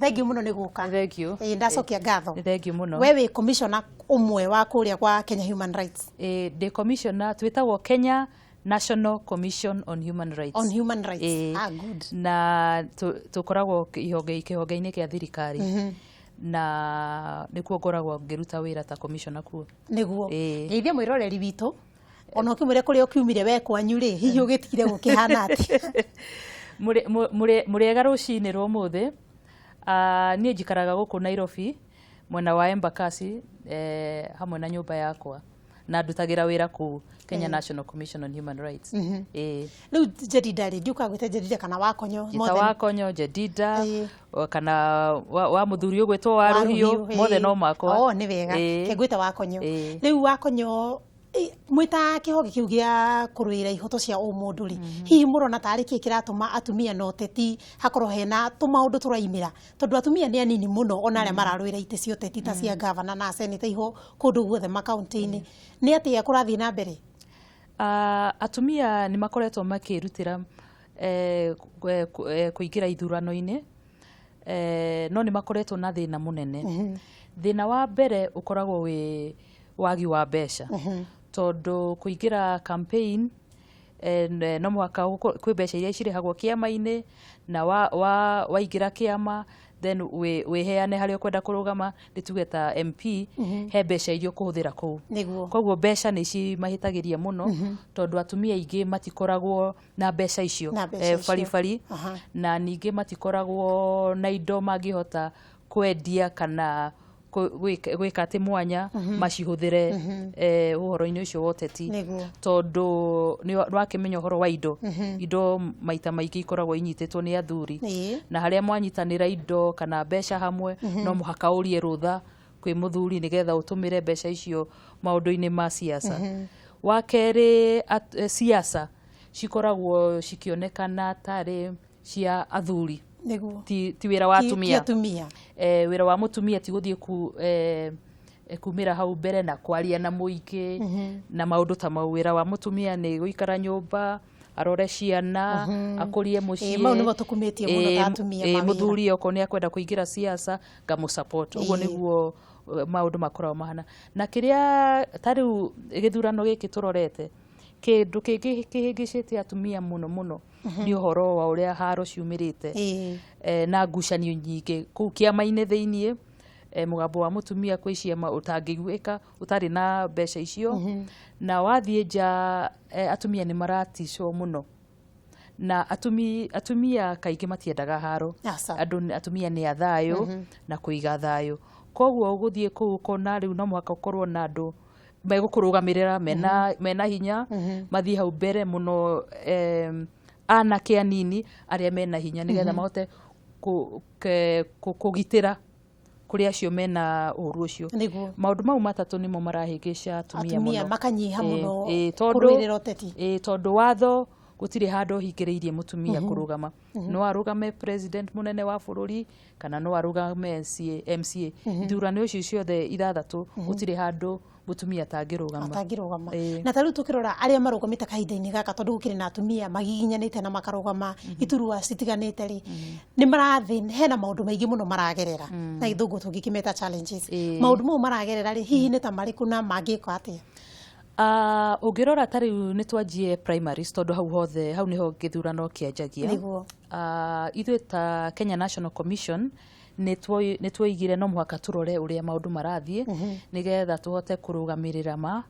thengiũ mũno nĩ gũka thengiũ ndacokia ngatho thengiũ mũno we wĩ commissioner ũmwe wa kũrĩa kwa Kenya Human Rights the commissioner twĩtagwo Kenya National Commission on Human Rights. On Human Rights. Good. Na tukoragwo kĩhonge-inĩ kĩa thirikari. Na nĩkuo ngoragwo ngĩruta wĩra ta commissioner kuo. Nĩguo. Geithia mwĩroreri witũ. Ona ũkĩmwĩre kũrĩa ũkiumire we kwanyu rĩ, hihi ũgĩtigire gũkĩhana atĩ. Mũrĩega rũcinĩ rwa ũmũthĩ. Niĩ njikaraga gũkũ Nairobi, mwena wa Embakasi, hamwe na nyũmba yakwa. Na ndutagira wĩra ku Kenya National Commission on Human Rights. Rĩu Jedida rĩ ndiuka gwĩte Jedida kana Wakonyo mothe Wakonyo Jedida kana wa mũthuri ũgwĩtwo wa Rũhiũ mothe no makwa nĩ wega kĩngwĩte Wakonyo rĩu Wakonyo mwĩta kĩhonge kĩu gĩa kũrũĩra ihoto cia ũmũndũ rĩ hihi mũrona tarĩ kĩĩ kĩratũma atumia na ũteti hakorwo hena tũmaũndũ tũraimĩra tondũ atumia nĩ anini mũno ona arĩa mararũĩra itĩ cia ũteti ta cia gavana na seneta iho kũndũ guothe makaũntĩ-inĩ nĩ atĩa kũrathiĩ na mbere atumia nĩ makoretwo makĩrutĩra kũingĩra ithurano-inĩ no nĩ makoretwo na thĩna mũnene thĩna wa mbere ũkoragwo wĩ wagi wa mbeca tondũ kũingĩra campaign no mũhaka kwĩ mbeca iria cirĩhagwo kĩama-inĩ na waingĩra kĩama then wĩheane harĩa ũkwenda kũrũgama nĩtuge ta MP he mbeca iria ũkũhũthĩra kũu koguo mbeca nĩ cimahĩtagĩria mũno tondũ atumia aingĩ matikoragwo na mbeca icio baribari na ningĩ matikoragwo na indo mangĩhota kwendia kana gwĩka atĩ mwanya macihũthĩre ũhoro-inĩ ũcio wa ũteti tondũ nĩ wakĩmenya ũhoro wa indo maita maingĩ ikoragwo inyitĩtwo nĩ athuri na harĩa mwanyitanĩra indo kana mbeca hamwe no mũhaka ũrie rũtha kwĩ mũthuri nĩgetha ũtũmĩre mbeca icio maũndũ-inĩ ma siasa wa kerĩ siasa cikoragwo cikĩonekana tarĩ cia athuri ti wĩra wa atumia wĩra wa mũtumia ti gũthiĩ kumĩra hau mbere na kwaria na mũingĩ na maũndũ ta mau wĩra wa mũtumia nĩ gũikara nyũmba arore ciana akũrie mũciĩ mau nĩmo tũkumĩtie mũno ta atumia mũthuri okorwo nĩ akwenda kũingĩra siasa ngamũsupport ũguo nĩguo maũndũ makoragwo mahana na kĩrĩa tarĩu gĩthurano gĩkĩ tũrorete kĩndũ kĩngĩ kĩhĩngĩcĩte atumia mũno nĩ ũhoro wa ũrĩa haro ciumĩrĩte na ngucanio nyingĩ kũu kĩama-inĩ thĩiniĩ mũgambo wa mũtumia kwĩ ciama ũtangĩiguĩka ũtarĩ na mbeca icio na wathiĩ nja atumia nĩ maraticwo mũno na atumia kaingĩ matiendaga haro atumia nĩ a thayũ na kũiga thayũ koguo gũthiĩ kũu ũkona rĩu no mũhaka ũkorwo na andũ megũkũrũgamĩrĩra mena hinya mathiĩ hau mbere mũno anake anini arĩa mena hinya nĩgetha mahote kũgitĩra kũrĩ acio mena ũhuru ũcio maũndũ mau matatũ nĩmo marahĩngĩca atumia mũno makanyiha mũno kũrũĩrĩra ũteti tondũ watho gũtirĩ handũ hingĩrĩirie mũtumia kũrũgama no arũgame president mũnene wa bũrũri kana no arũgame MCA ithurano icio ciothe ithathatũ gũtirĩ handũ mũtumia atangĩrũgama na tarĩu tũkĩrora arĩa marũgamĩte kahinda-inĩ gaka tondũ gũkĩrĩ na atumia magiginyanĩte na makarũgama iturwa citiganĩte rĩ nĩ marathĩ hena maũndũ maingĩ mũno maragerera na ithũngũ tũngĩkĩmeta challenges maũndũ mau maragerera rĩ hihi nĩ ta marĩkũ na mangĩka atĩa ũngĩrora tarĩu nĩ twanjie primaries tondũ hau hothe hau nĩho gĩthurano kĩanjagia ithuĩ ta Kenya National Commission nĩ twoigire no mũhaka tũrore ũrĩa maũndũ marathiĩ nĩgetha tũhote kũrũgamĩrĩra ma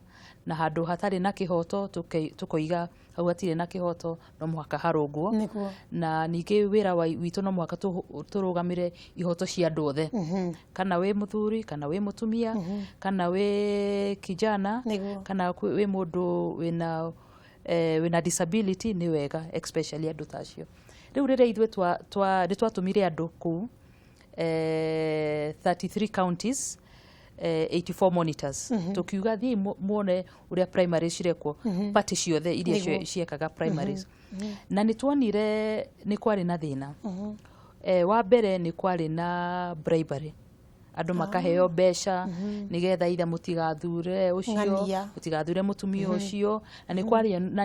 na handũ hatarĩ na kĩhoto tũkoiga hau hatirĩ na kĩhoto no mũhaka harũngwo na ningĩ wĩra witũ no mũhaka tũrũgamĩre ihoto cia andũ othe kana wĩ mũthuri kana wĩ mũtumia kana wĩ kijana kana wĩ mũndũ wĩna disability nĩ wega especially andũ tacio. Rĩu rĩrĩa ithuĩ twatũmire andũ kũu 33 counties 84 monitors tukiuga thiĩ muone uria primaries cirekwo party ciothe iria ciekaga primaries na nĩ tuonire nĩ kwarĩ na thĩna wa mbere nĩ kwarĩ na bribery andũ makaheo mbeca nigetha itha mũtigathure ũcio mũtigathure mũtumia ũcio na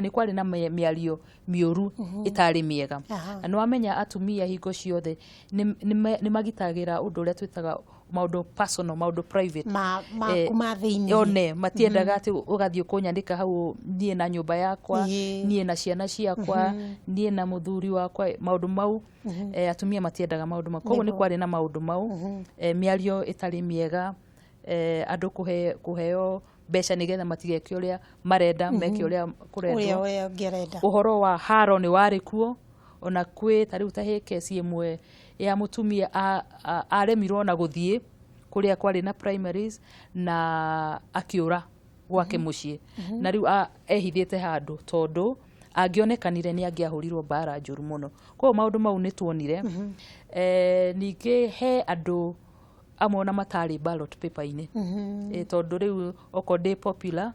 nĩ kwarĩ na mĩario mĩũru ĩtarĩ mĩega na nĩ wamenya atumia hingo ciothe nĩ magitagĩra ũndũ ũrĩa twĩtaga maũndũ personal maũndũ private kuma thĩinĩ matiendaga atĩ ũgathiĩ kũnyandĩka hau niĩ na nyũmba yakwa niĩ na ciana ciakwa niĩ na mũthuri wakwa maũndũ mau atumia matiendaga maũndũ mau koguo nĩ kwarĩ na maũndũ mau mĩario ĩtarĩ mĩega andũ kũheo mbeca nĩgetha matigeke ũrĩa marenda meke ũrĩa kũrendwo ũhoro wa haro nĩ warĩ kuo ona kwĩ tarĩu ta kesi ĩmwe ya mũtumia aremirwo na gũthiĩ kũrĩa kwarĩ na primaries na akĩũra gwake mũciĩ na rĩu ehithĩte handũ tondũ angĩonekanire nĩ angĩahũrirwo mbara njũru mũno koguo maũndũ mau nĩ tuonire ningĩ he andũ amwe ona matarĩ ballot paper-inĩ tondũ rĩu oko ndĩ popular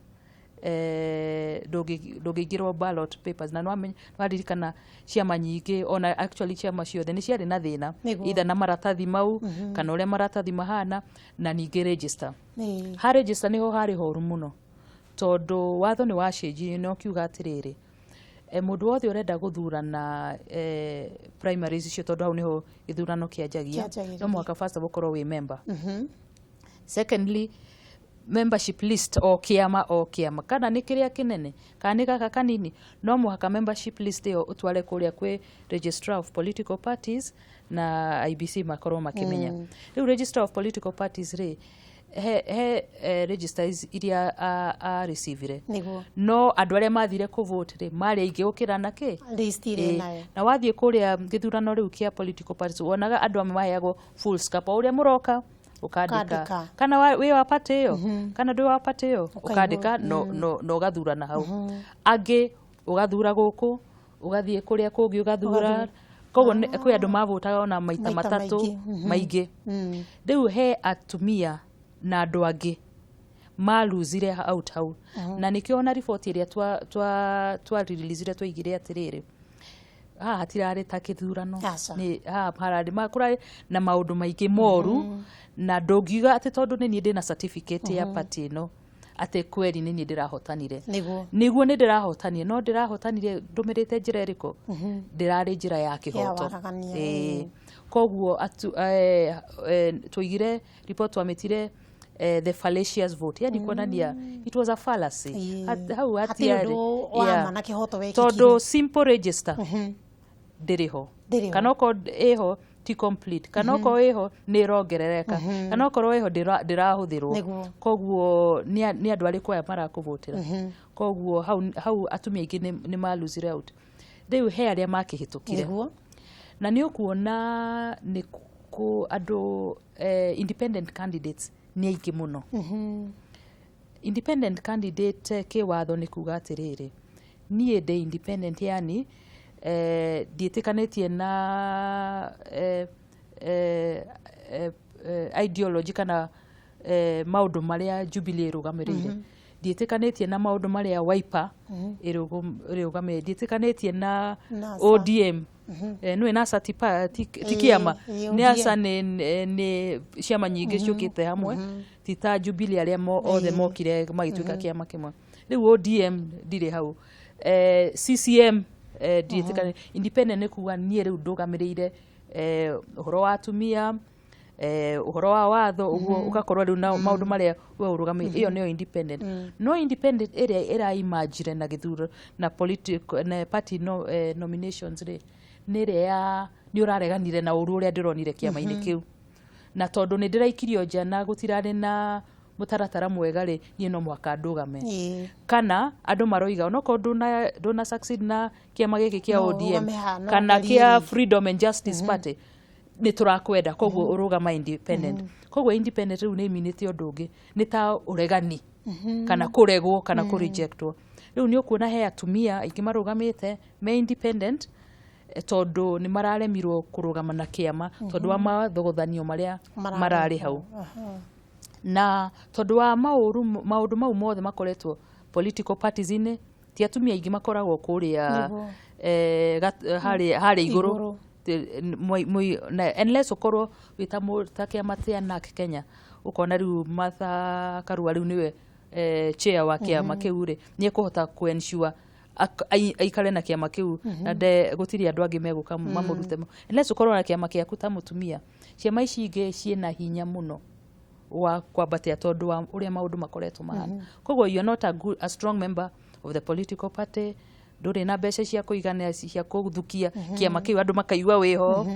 ndũngĩingĩrwo ballot papers na nĩwaririkana ciama nyingĩ ona actually ciama ciothe nĩ ciarĩ na thĩna either na maratathi mau kana ũrĩa maratathi mahana na ningĩ register ha register nĩho harĩ horu mũno tondũ watho nĩ wacenjirie no kiuga atĩrĩrĩ mũndũ wothe ũrenda gũthurana primaries icio tondũ hau nĩho gĩthurano kĩanjagia no mũhaka first of all ũkorwo wĩ member secondly membership list o kiama kana nĩ kĩrĩa kĩnene kana nĩ gaka kanini no mũhaka membership list ĩyo ũtware kũrĩa kwĩ registrar of political parties na IBC makorwo makĩmenya rĩu registrar of political parties he registers iria a receive no andũ arĩa mathire kũvote marĩ aingĩ gũkĩra na kĩ na wathiĩ kũrĩa gĩthurano rĩu kĩa political parties wonaga andũ amwe maheagwo full scope ũrĩa mũroka ukandika kana wĩ wa party ĩyo kana ndĩ wa party ĩyo ukandika no ũgathurana hau angĩ ũgathura gũkũ ũgathiĩ kũrĩa kũngĩ ũgathura koguo kwĩ andũ mavotaga ona maita matatũ maingĩ rĩu he atumia na andũ angĩ maluzire out hau na nĩkĩo ona riboti ĩrĩa twareleasire twaigire atĩrĩrĩ hatirarĩ ta kĩthurano hararĩ makũrarĩ na maũndũ maingĩ moru na ndũngiuga atĩ tondũ nĩ niĩ ndĩna certificate ya party ĩno atĩ kweri nĩ niĩ ndĩrahotanire nĩguo nĩ ndĩrahotanire no ndĩrahotanire ndũmĩrĩte njĩra ĩrĩkũ ndĩrarĩ njĩra ya kĩhoto koguo tũigire report twamĩtire the fallacious vote yani kuonania it was a fallacy hau hatiarĩ tondũ simple register ndĩrĩho kana okorwo ĩho ti complete kana okorwo ĩho nĩ ĩrongerereka kana okorwo ĩho ndĩrahũthĩrwo koguo nĩ andũ arĩkũ aya marakũvotera koguo hau atumia aingĩ nĩ maluzire out rĩu he arĩa makĩhĩtũkire na nĩ ũkuona nĩ andũ independent candidates nĩ aingĩ mũno independent candidate kĩwatho nĩ kuga atĩrĩrĩ niĩ ndĩ independent yani ndiĩtĩkanĩtie na ideology kana maũndũ marĩa Jubilee ĩrũgamĩrĩire ndiĩtĩkanĩtie na maũndũ marĩa Wiper ĩrũgamĩrĩire ndiĩtĩkanĩtie na ODM nĩ NASA ti kĩama nĩ NASA nĩ ciama nyingĩ ciũkĩte hamwe ti ta Jubilee arĩa othe mokire magĩtuĩka kĩama kĩmwe rĩu ODM ndirĩ hau CCM independent nĩ kuga niĩ rĩu ndũgamĩrĩire ũhoro wa atumia ũhoro wa watho ũguo ũgakorwo rĩu na maũndũ marĩa we ũrũgamĩrĩire ĩyo nĩyo independent no independent ĩrĩa ĩraimagire na gĩthurano na political na party nominations nĩ ĩrĩa nĩ ũrareganire na ũru ũrĩa ndĩronire kĩama-inĩ kĩu na tondu ni ndiraikirio nja na gutirari na mutaratara mwega ri nie no mwaka ndugame kana andu maroiga onoko nduna succeed na kiama giki kia ODM kana kia Freedom and Justice Party ni turakwenda koguo urugama independent koguo independent riu ni minite undu ungi ni ta uregani kana kuregwo kana ku rejectwo riu ni ukuona he atumia aingi marugamite me independent tondu ni mararemirwo kurugama na kiama tondu wa mathogothanio maria marari hau na tondu wa maundu mau mothe makoretwo political parties ine ti atumia aingi makoragwo kuria hari iguru unless ukorwo wita kiama tia NARC Kenya ukona riu Martha Karua riu niwe chair wa kiama kiu ri ni kuhota ku ensure aikare na kiama kiu na gutiri andu angi meguka mamurute unless ukorwo na kiama kiaku ta mutumia ciama ici ingi ciena hinya muno wa kwambatia tondu wa uria maundu makoretwo mahana koguo you are not a strong member of the political party nduri na mbeca cia kuigana cia kuthukia kiama kiu andu makaigua wiho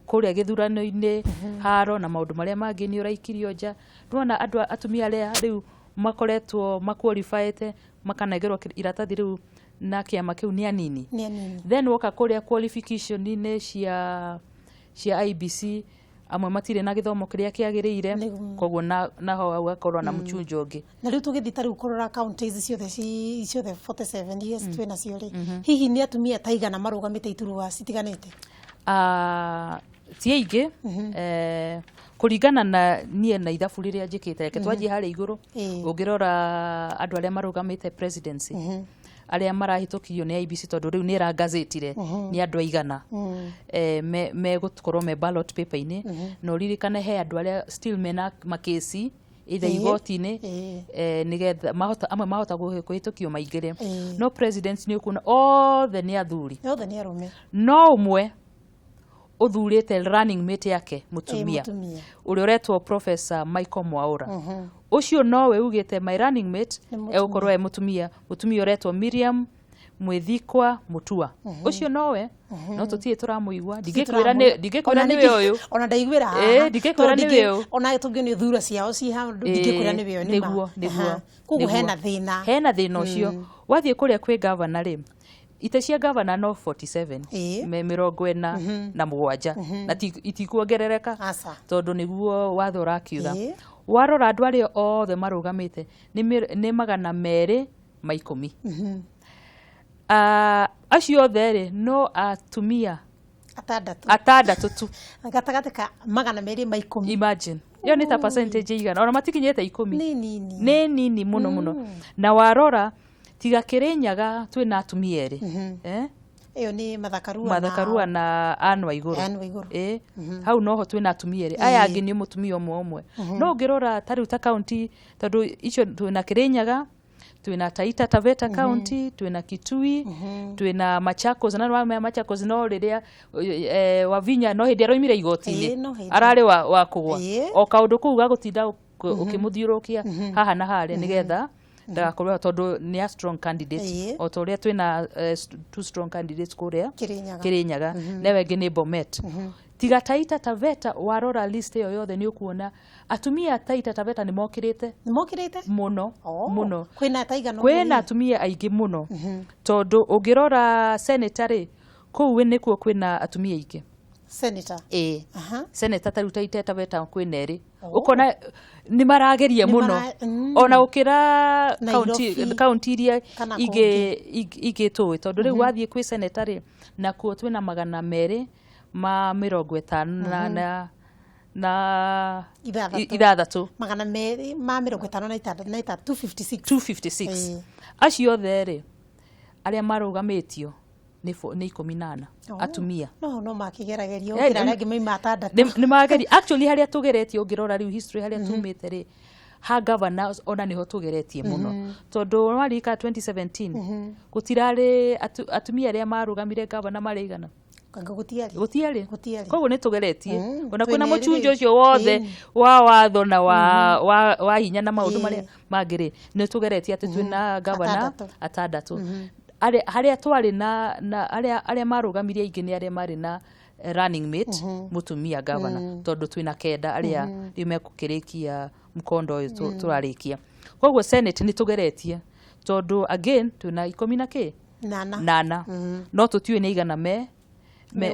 kuria githurano-ini haro na maundu maria mangi ni uraikirio nja tuona andu atumia aria riu makoretwo maqualified makanagerwo iratathi riu na kiama kiu ni anini then woka kuria qualification ine cia IBC amwe matire na githomo kiria kiagirire koguo naho agakorwo na muchunjo ungi na riu tugithita riu kurora counties ciothe 47 years twina cio ri hihi ni atumia taigana marugamite iturwa citiganite ti aingi kuringana na nie na ithabu riria njikite reke twanjie hari iguru ungirora andu aria marugamite presidency aria marahitukirio ni IBC tondu riu ni rangazetire ni andu aigana me gukorwo me ballot paper ini no ririkane he andu aria still mena makesi either igoti-ini nigetha mahota kuhitukio maingire no president ni ukuna othe ni athuri no umwe uthurite running mate yake mutumia uri uretwo Professor Michael Mwaura ucio nowe ugite my running mate ukorwo e mutumia uretwo Miriam Mwithikwa Mutua ucio nowe no tutie turamuigwa ndigikwira niwe uyu ona ndaigwira ndigikwira niwe uyu ona tungi ni thura ciao ci ha ndigikwira niwe uyu niguo kugu hena thina ucio wathie kuria kwi governor ri ite cia governor no 47 me 47 na itikuongerereka tondu niguo watho rakiuga warora andu aria othe marugamite ni 210 acio othe ri no atumia atandatu tu gatagati ka 210 imagine yo ni ta percentage igana ona matikinyete 10 ni nini muno na warora tiga Kirinyaga twina atumia eri iyo ni Mathakarua na Anwa Iguru hau noho twina atumia eri aya angi ni mutumia omwe no ngirora tariu ta county tondu icio twina Kirinyaga twina Taita Taveta county twina Kitui twina Machakos na Machakos no riria Wavinya no hindi aroimire igoti-ini arari wa kugwa o kaundu kuu gagutinda ukimuthiurukia haha na haria nigetha ndagakorwo tondu ni a strong candidate o toria twina two strong candidates kuria Kirinyaga newe ngi ni Bomet tiga Taita Taveta warora list iyo yothe ni ukuona atumia Taita Taveta ni mokirite muno kwina atumia aingi muno tondu ungirora senatary kuu nikuo kwina atumia aingi senator senator tariu Taita Taveta kwina eri ukona ni marageria muno ona ukira county iria ige tuwe tondu riu wathie kwi senatary na kuo twina 250 na ithathatu 256 acio othe ri aria marugamitio ni 18 atumia no makigeragerio ngira arĩa angĩ maima atandatu ni mageri actually haria tugeretie ungirora riu history haria tumite ri ha governor ona niho tugeretie muno tondu warika 2017 gutirari atumia aria marugamire governor mareigana gutiari koguo ni tugeretie ona kwina muchunjo ucio wothe wa watho na wa hinya na maundu maria mangiri ni tugeretie ati twina governor atandatu haria twari na haria marugamirie aingi ni aria mari na running mate mutumia governor tondu twina kenda aria riu mekukirikia mkondo uyu turarikia koguo senate ni tugeretie tondu again twina 10 nana no tutiwe ni igana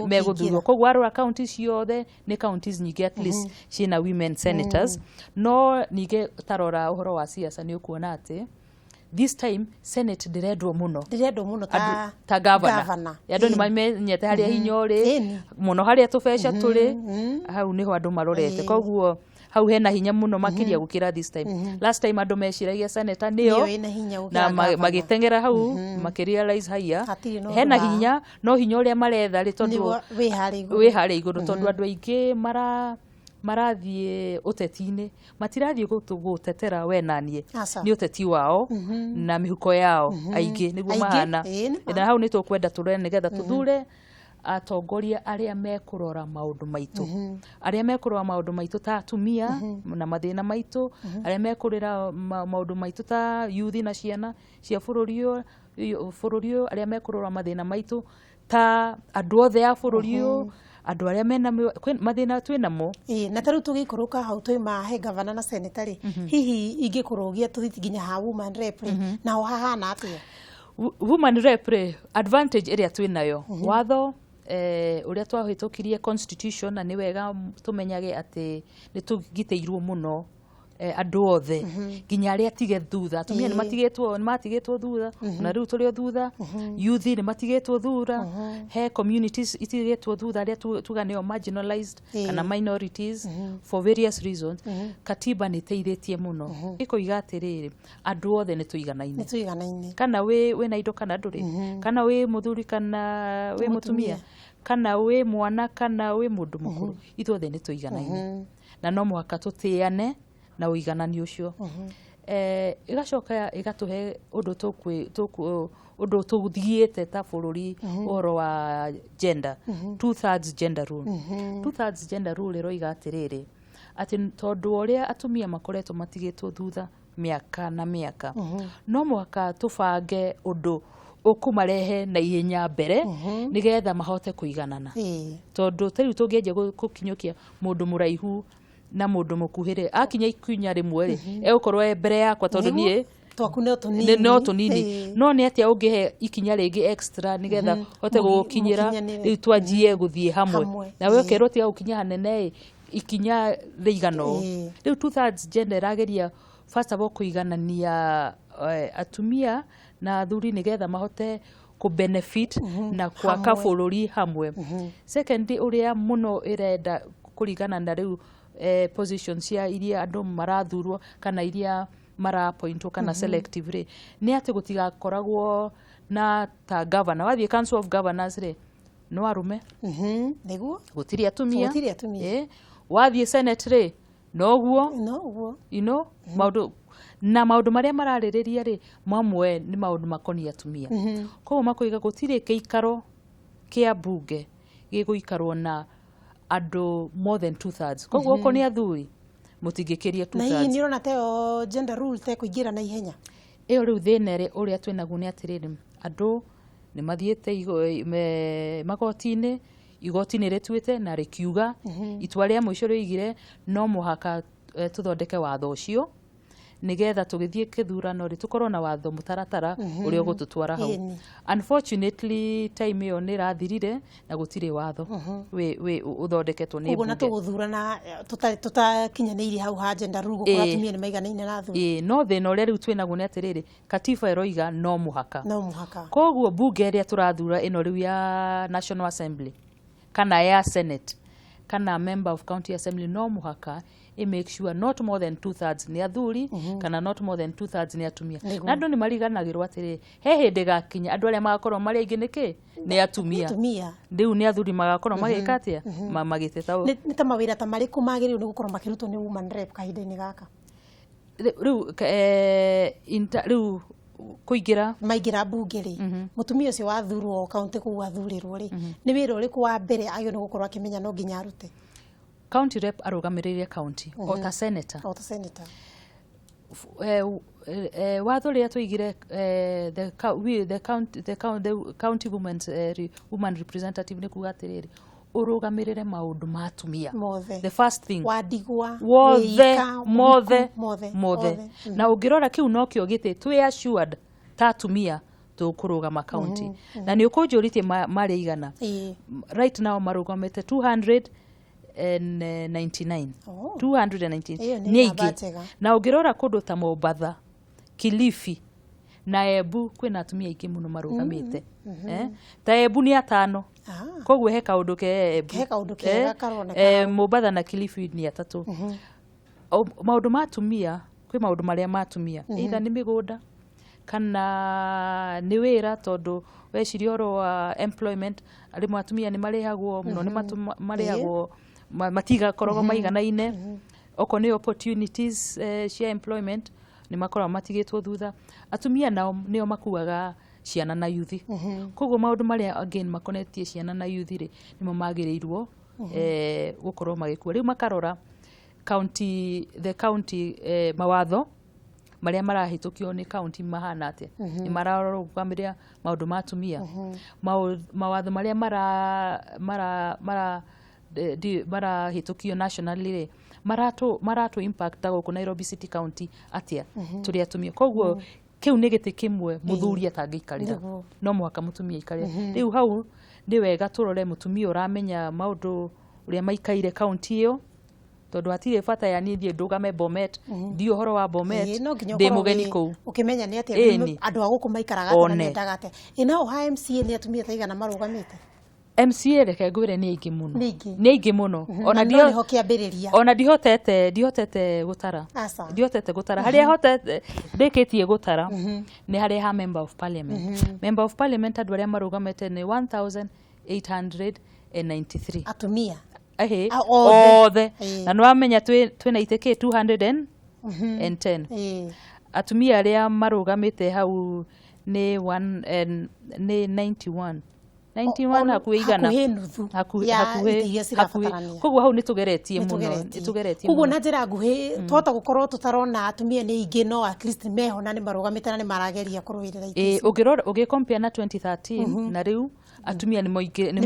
meguthurwo koguo arora county ciothe ni counties nyingi at least ciina women senators no nige tarora uhoro wa siasa ni ukuona ati this time senate direndwo muno ta governor andu ni mamenyete haria hinyori muno haria tubeca turi hau niho andu marorete koguo hau hena hinya muno makiria gukira this time last time andu meciragia senator niyo na magitengera hau makirealize haya hena hinya no hinya uria maretha ri tondu wi hari iguru tondu andu aingi marathie uteti-ini matirathie gutetera we nanie ni uteti wao na mihuko yao aingi niguo mahana na hau ni tukwenda turene nigetha tuthure atongoria aria mekurora maundu maitu aria mekurora maundu maitu ta atumia na mathina maitu aria mekurira maundu maitu ta youth na ciana cia bururi aria mekurora mathina maitu ta andu othe a bururi andu aria mena mathina twinamo na taru tugikuruka hau twi mahe governor na senator hihi ingikurugia tuthiti nginya ha woman rep na ho hahana atia woman rep advantage area twinayo watho uria twahitukirie constitution na ni wega tumenyage ati ni tugiteirwo muno andu othe nginya aria tige thutha atumia ni matigitwo thutha na riu turi thutha youth ni matigitwo thutha he communities itigitwo thutha aria tuga ni marginalized kana minorities for various reasons katiba ni teithitie muno ikoiga atiriri andu othe ni tuiganaine kana we na indo kana nduri kana we muthuri kana we mutumia kana we mwana kana we mundu mukuru ithuothe ni tuiganaine na no muhaka tutiane na uiganani ucio igacoka igatuhe undu tuthiete ta bururi oro wa gender 2/3 gender rule 2/3 gender rule roiga atiriri ati tondu uria atumia makoretwo matigitwo thutha miaka na miaka no mwaka tubange undu ukumarehe na ihenya mbere nigetha mahote kuiganana tondu tariu tungienje gukinyukia mundu muraihu na mundu mukuhire akinya ikunya rimwe ri egukorwo mbere yakwa tondu nie twaku no tunini no ni atia ungihe ikinya ringi extra nigetha hote gukinyira riu twanjie guthie hamwe na we kerwo tiga gukinya hanene ikinya riigano riu 2/3 gender rageria first of all kuiganania atumia na athuri nigetha mahote ku benefit na kwaka bururi hamwe second uria muno irenda kurigana na riu positions cia iria andu marathurwo kana iria mara appointwo kana selectively ni ati gutigakoragwo na ta governor wathie council of governors ri no arume niguo gutiri atumia wathie senate ri no guo maundu maria maraririria ri mamwe ni maundu makoni atumia koguo makoiga gutiri kiikaro kia bunge giguikarwo na andu more than 2/3 koguo ko ni athuri mutingikiria 2/3 na hii ni rona teo gender rule te kuingira na ihenya iyo riu thinere uria twinagu ni atiriri andu ni mathiete magotini igotini rituite na rikiuga itwa ria mwisho riigire no muhaka tuthondeke watho ucio nigetha tugithie kithurano ri tukorwo na watho mutaratara uria ugututwara hau unfortunately time yo ni rathirire na gutire watho we uthondeketwo ni bunge tuguthurana tutakinyaniire hau ha gender rule gukora atumia ni maiganaine na athuri no thina uria riu twinagu ni atiriri katiba eroiga no muhaka koguo bunge ria turathura ino riu ya National Assembly kana ya Senate kana member of county assembly no muhaka make sure not more than 2/3 ni athuri kana not more than 2/3 ni atumia na andu ni mariganagirwo atiri he hindi gakinya andu aria magakorwo mari aingi niki ni atumia riu ni athuri magakorwo magika atia magiteta ni ta mawira ta mariku magiriu ni gukorwo makirutwo ni woman rep kahinda-ini gaka riu kuingira maingira bunge ri mutumia ucio wathurwo county ku athurirwo ri ni wira uriku wa mbere agio ni gukorwo akimenya no nginya arute county rep arugamiririe county o ta senator watho ria tuigire the county woman representative ni kuga atiriri urugamirire maundu ma atumia Mothe. the first thing Wandigwa, wothe wĩika, mothe mothe. mothe na ungirora kiu no kio gite twi assured ta atumia tukurugama county na ni ukunjuritie mari igana right now marugamite 299 290 nyingi na ungirora kundu ta Mombasa, Kilifi na Embu kwina atumia aingi muno marugamite ta Embu ni 5 koguo he kaundu ke Embu Mombasa na Kilifi ni 3 maundu ma atumia kwi maundu maria ma atumia either ni migunda kana ni wira tondu weciria oro wa employment ari atumia ni marihagwo muno ni marihagwo matiga korogo maiganaine oko ni opportunities cia employment ni makora matigitwo thutha atumia nao nio makuaga ciana na yuthi koguo maundu maria again makonetie ciana na yuthi ri nimo magirirwo gukorwo magikua riu makarora the county mawatho maria marahitukio ni county mahana atia ni mararugamira maundu ma atumia mawatho maria marahitukio nationally ri maratu impact guku Nairobi City County atia turi atumia koguo kiu ni giti kimwe muthuri atangiikarira no mwaka mutumia ikarira riu hau ni wega turore mutumia uramenya maundu uria maikaire county iyo tondu atire bata ya nithie ndugame Bomet ndi uhoro wa Bomet ndi mugeni ku ukimenya ni atia andu aguku maikaraga na ndagate ina o MCA ni atumia taigana marugamite MCA reke ngwire ni aingi muno ni aingi muno ona dihotete gutara haria hotete ndeketie gutara ni haria ha member of parliament andu aria marugamite ni 1893 atumia othe na nwamenya twina iteke 210 atumia aria marugamite hau ni 91 hakuhe igana hakuhe koguo hau nitugeretie muno koguo na njira nguhi twota gukorwo tutarona atumia ni ingi no at least meho na ni marugamite na ni marageria kuruirira ungirora compare na 2013 na riu atumia ni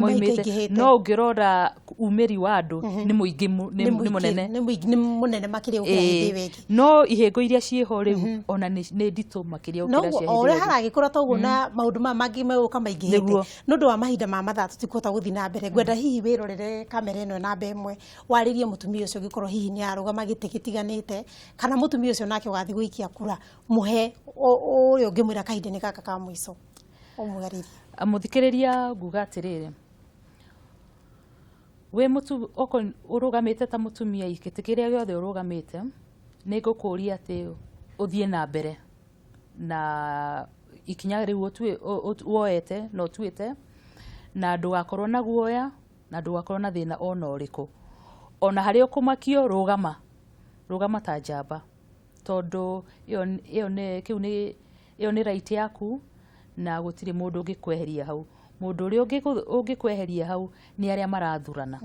moimite no ungirora umeri wa andu ni muingi ni munene makiria ukira hindi wengi no ihengo iria ciho riu ona ni nditu makiria ukira cia hindi no ore haragikura toguo na maundu mangi meuka maingihite nundu wa mahinda ma mathaa tutikuhota guthi na mbere ngwenda hihi wirorere kamera ino na mbe imwe waririe mutumia ucio gikorwo hihi ni arugama giti gitiganite kana mutumia ucio nake ugathi guikia kura muhe urio ngimwira kahinda ni gaka ka mwiso umugaririe muthikiriria nguga atiriri we mutu oko urugamite ta mutumia ikitikiria giothe urugamite ni ngukuria ati uthie na mbere na ikinya riu woete no tuite na ndugakorwo na guoya na ndugakorwo na thina ona uriku ona hari ukumakio rugama ta njamba tondu iyo ni right yaku na gutiri mundu ungikweheria hau mundu uria ungikweheria hau ni aria marathurana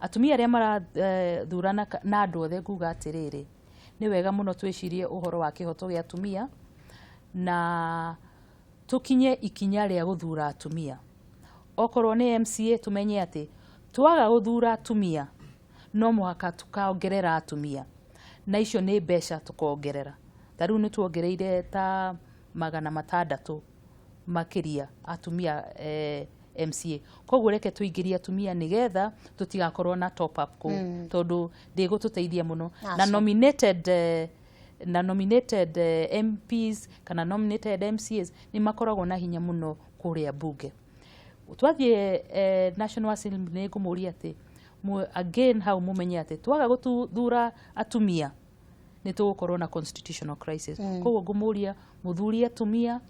atumia aria marathurana na andu othe nguga atiriri ni wega muno twicirie uhoro wa kihoto gia atumia na tukinye ikinya ria guthura atumia okorwo ni MCA tumenye ati twaga guthura atumia no muhaka tukaongerera atumia na icio ni mbeca tukongerera tariu ni tuongereire ta 600 makiria atumia MCA koguo reke tuingirie atumia nigetha tutigakorwo na top up ku tondu ndigututeithia muno na nominated MPs kana nominated MCAs ni makoragwo na hinya muno kuria bunge twathie National Assembly ni ngumuria ati again how mumenye ati twaga guthura atumia ni tugukorwo na constitutional crisis koguo ngumuria muthuri atumia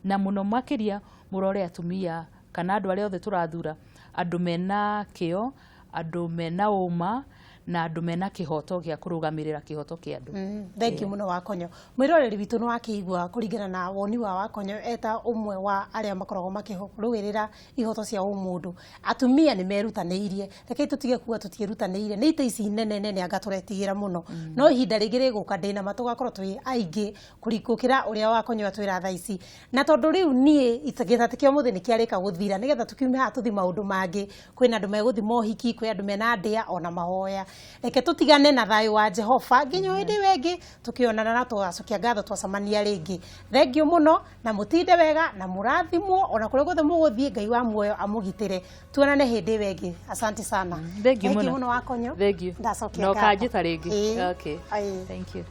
na muno makiria murore atumia kana andu aria othe turathura andu mena kio andu mena uma na andu mena kihoto gya kurugamirira kihoto kia andu. Thank you muno Wakonyo. Mwiroreri witu no akigwa kuringana na woni wa Wakonyo eta umwe wa aria makoragwo makirugirira ihoto cia umundu. Atumia ni merutaniirie. Reke tutige kuga tutierutaniire. Ni ite ici nene anga turetigira muno. No ihinda ringi riguka ndina matugakorwo twi aingi kurikukira uria Wakonyo atwira tha ici. Na tondu riu nie itagitatike muthi nikiarika guthira nigetha tukiume ha tuthi maundu mangi. Kwina andu meguthi mohiki, kwi andu mena ndia ona mahoya. Reke tutigane na thayu wa Jehova nginyo hindi wengi tukionana na twacokia ngatho twacamania ringi. Thengiũ muno na mutinde wega na murathimwo ona kuri gothe muguthie Ngai wa muoyo amugitire. Tuonane hindi wengi. Asante sana. Thengiũ muno Wakonyo. Thengiũ. Ndacokia ngatho. ngatho. No kanjita ringi. Okay. Aye. Thank you.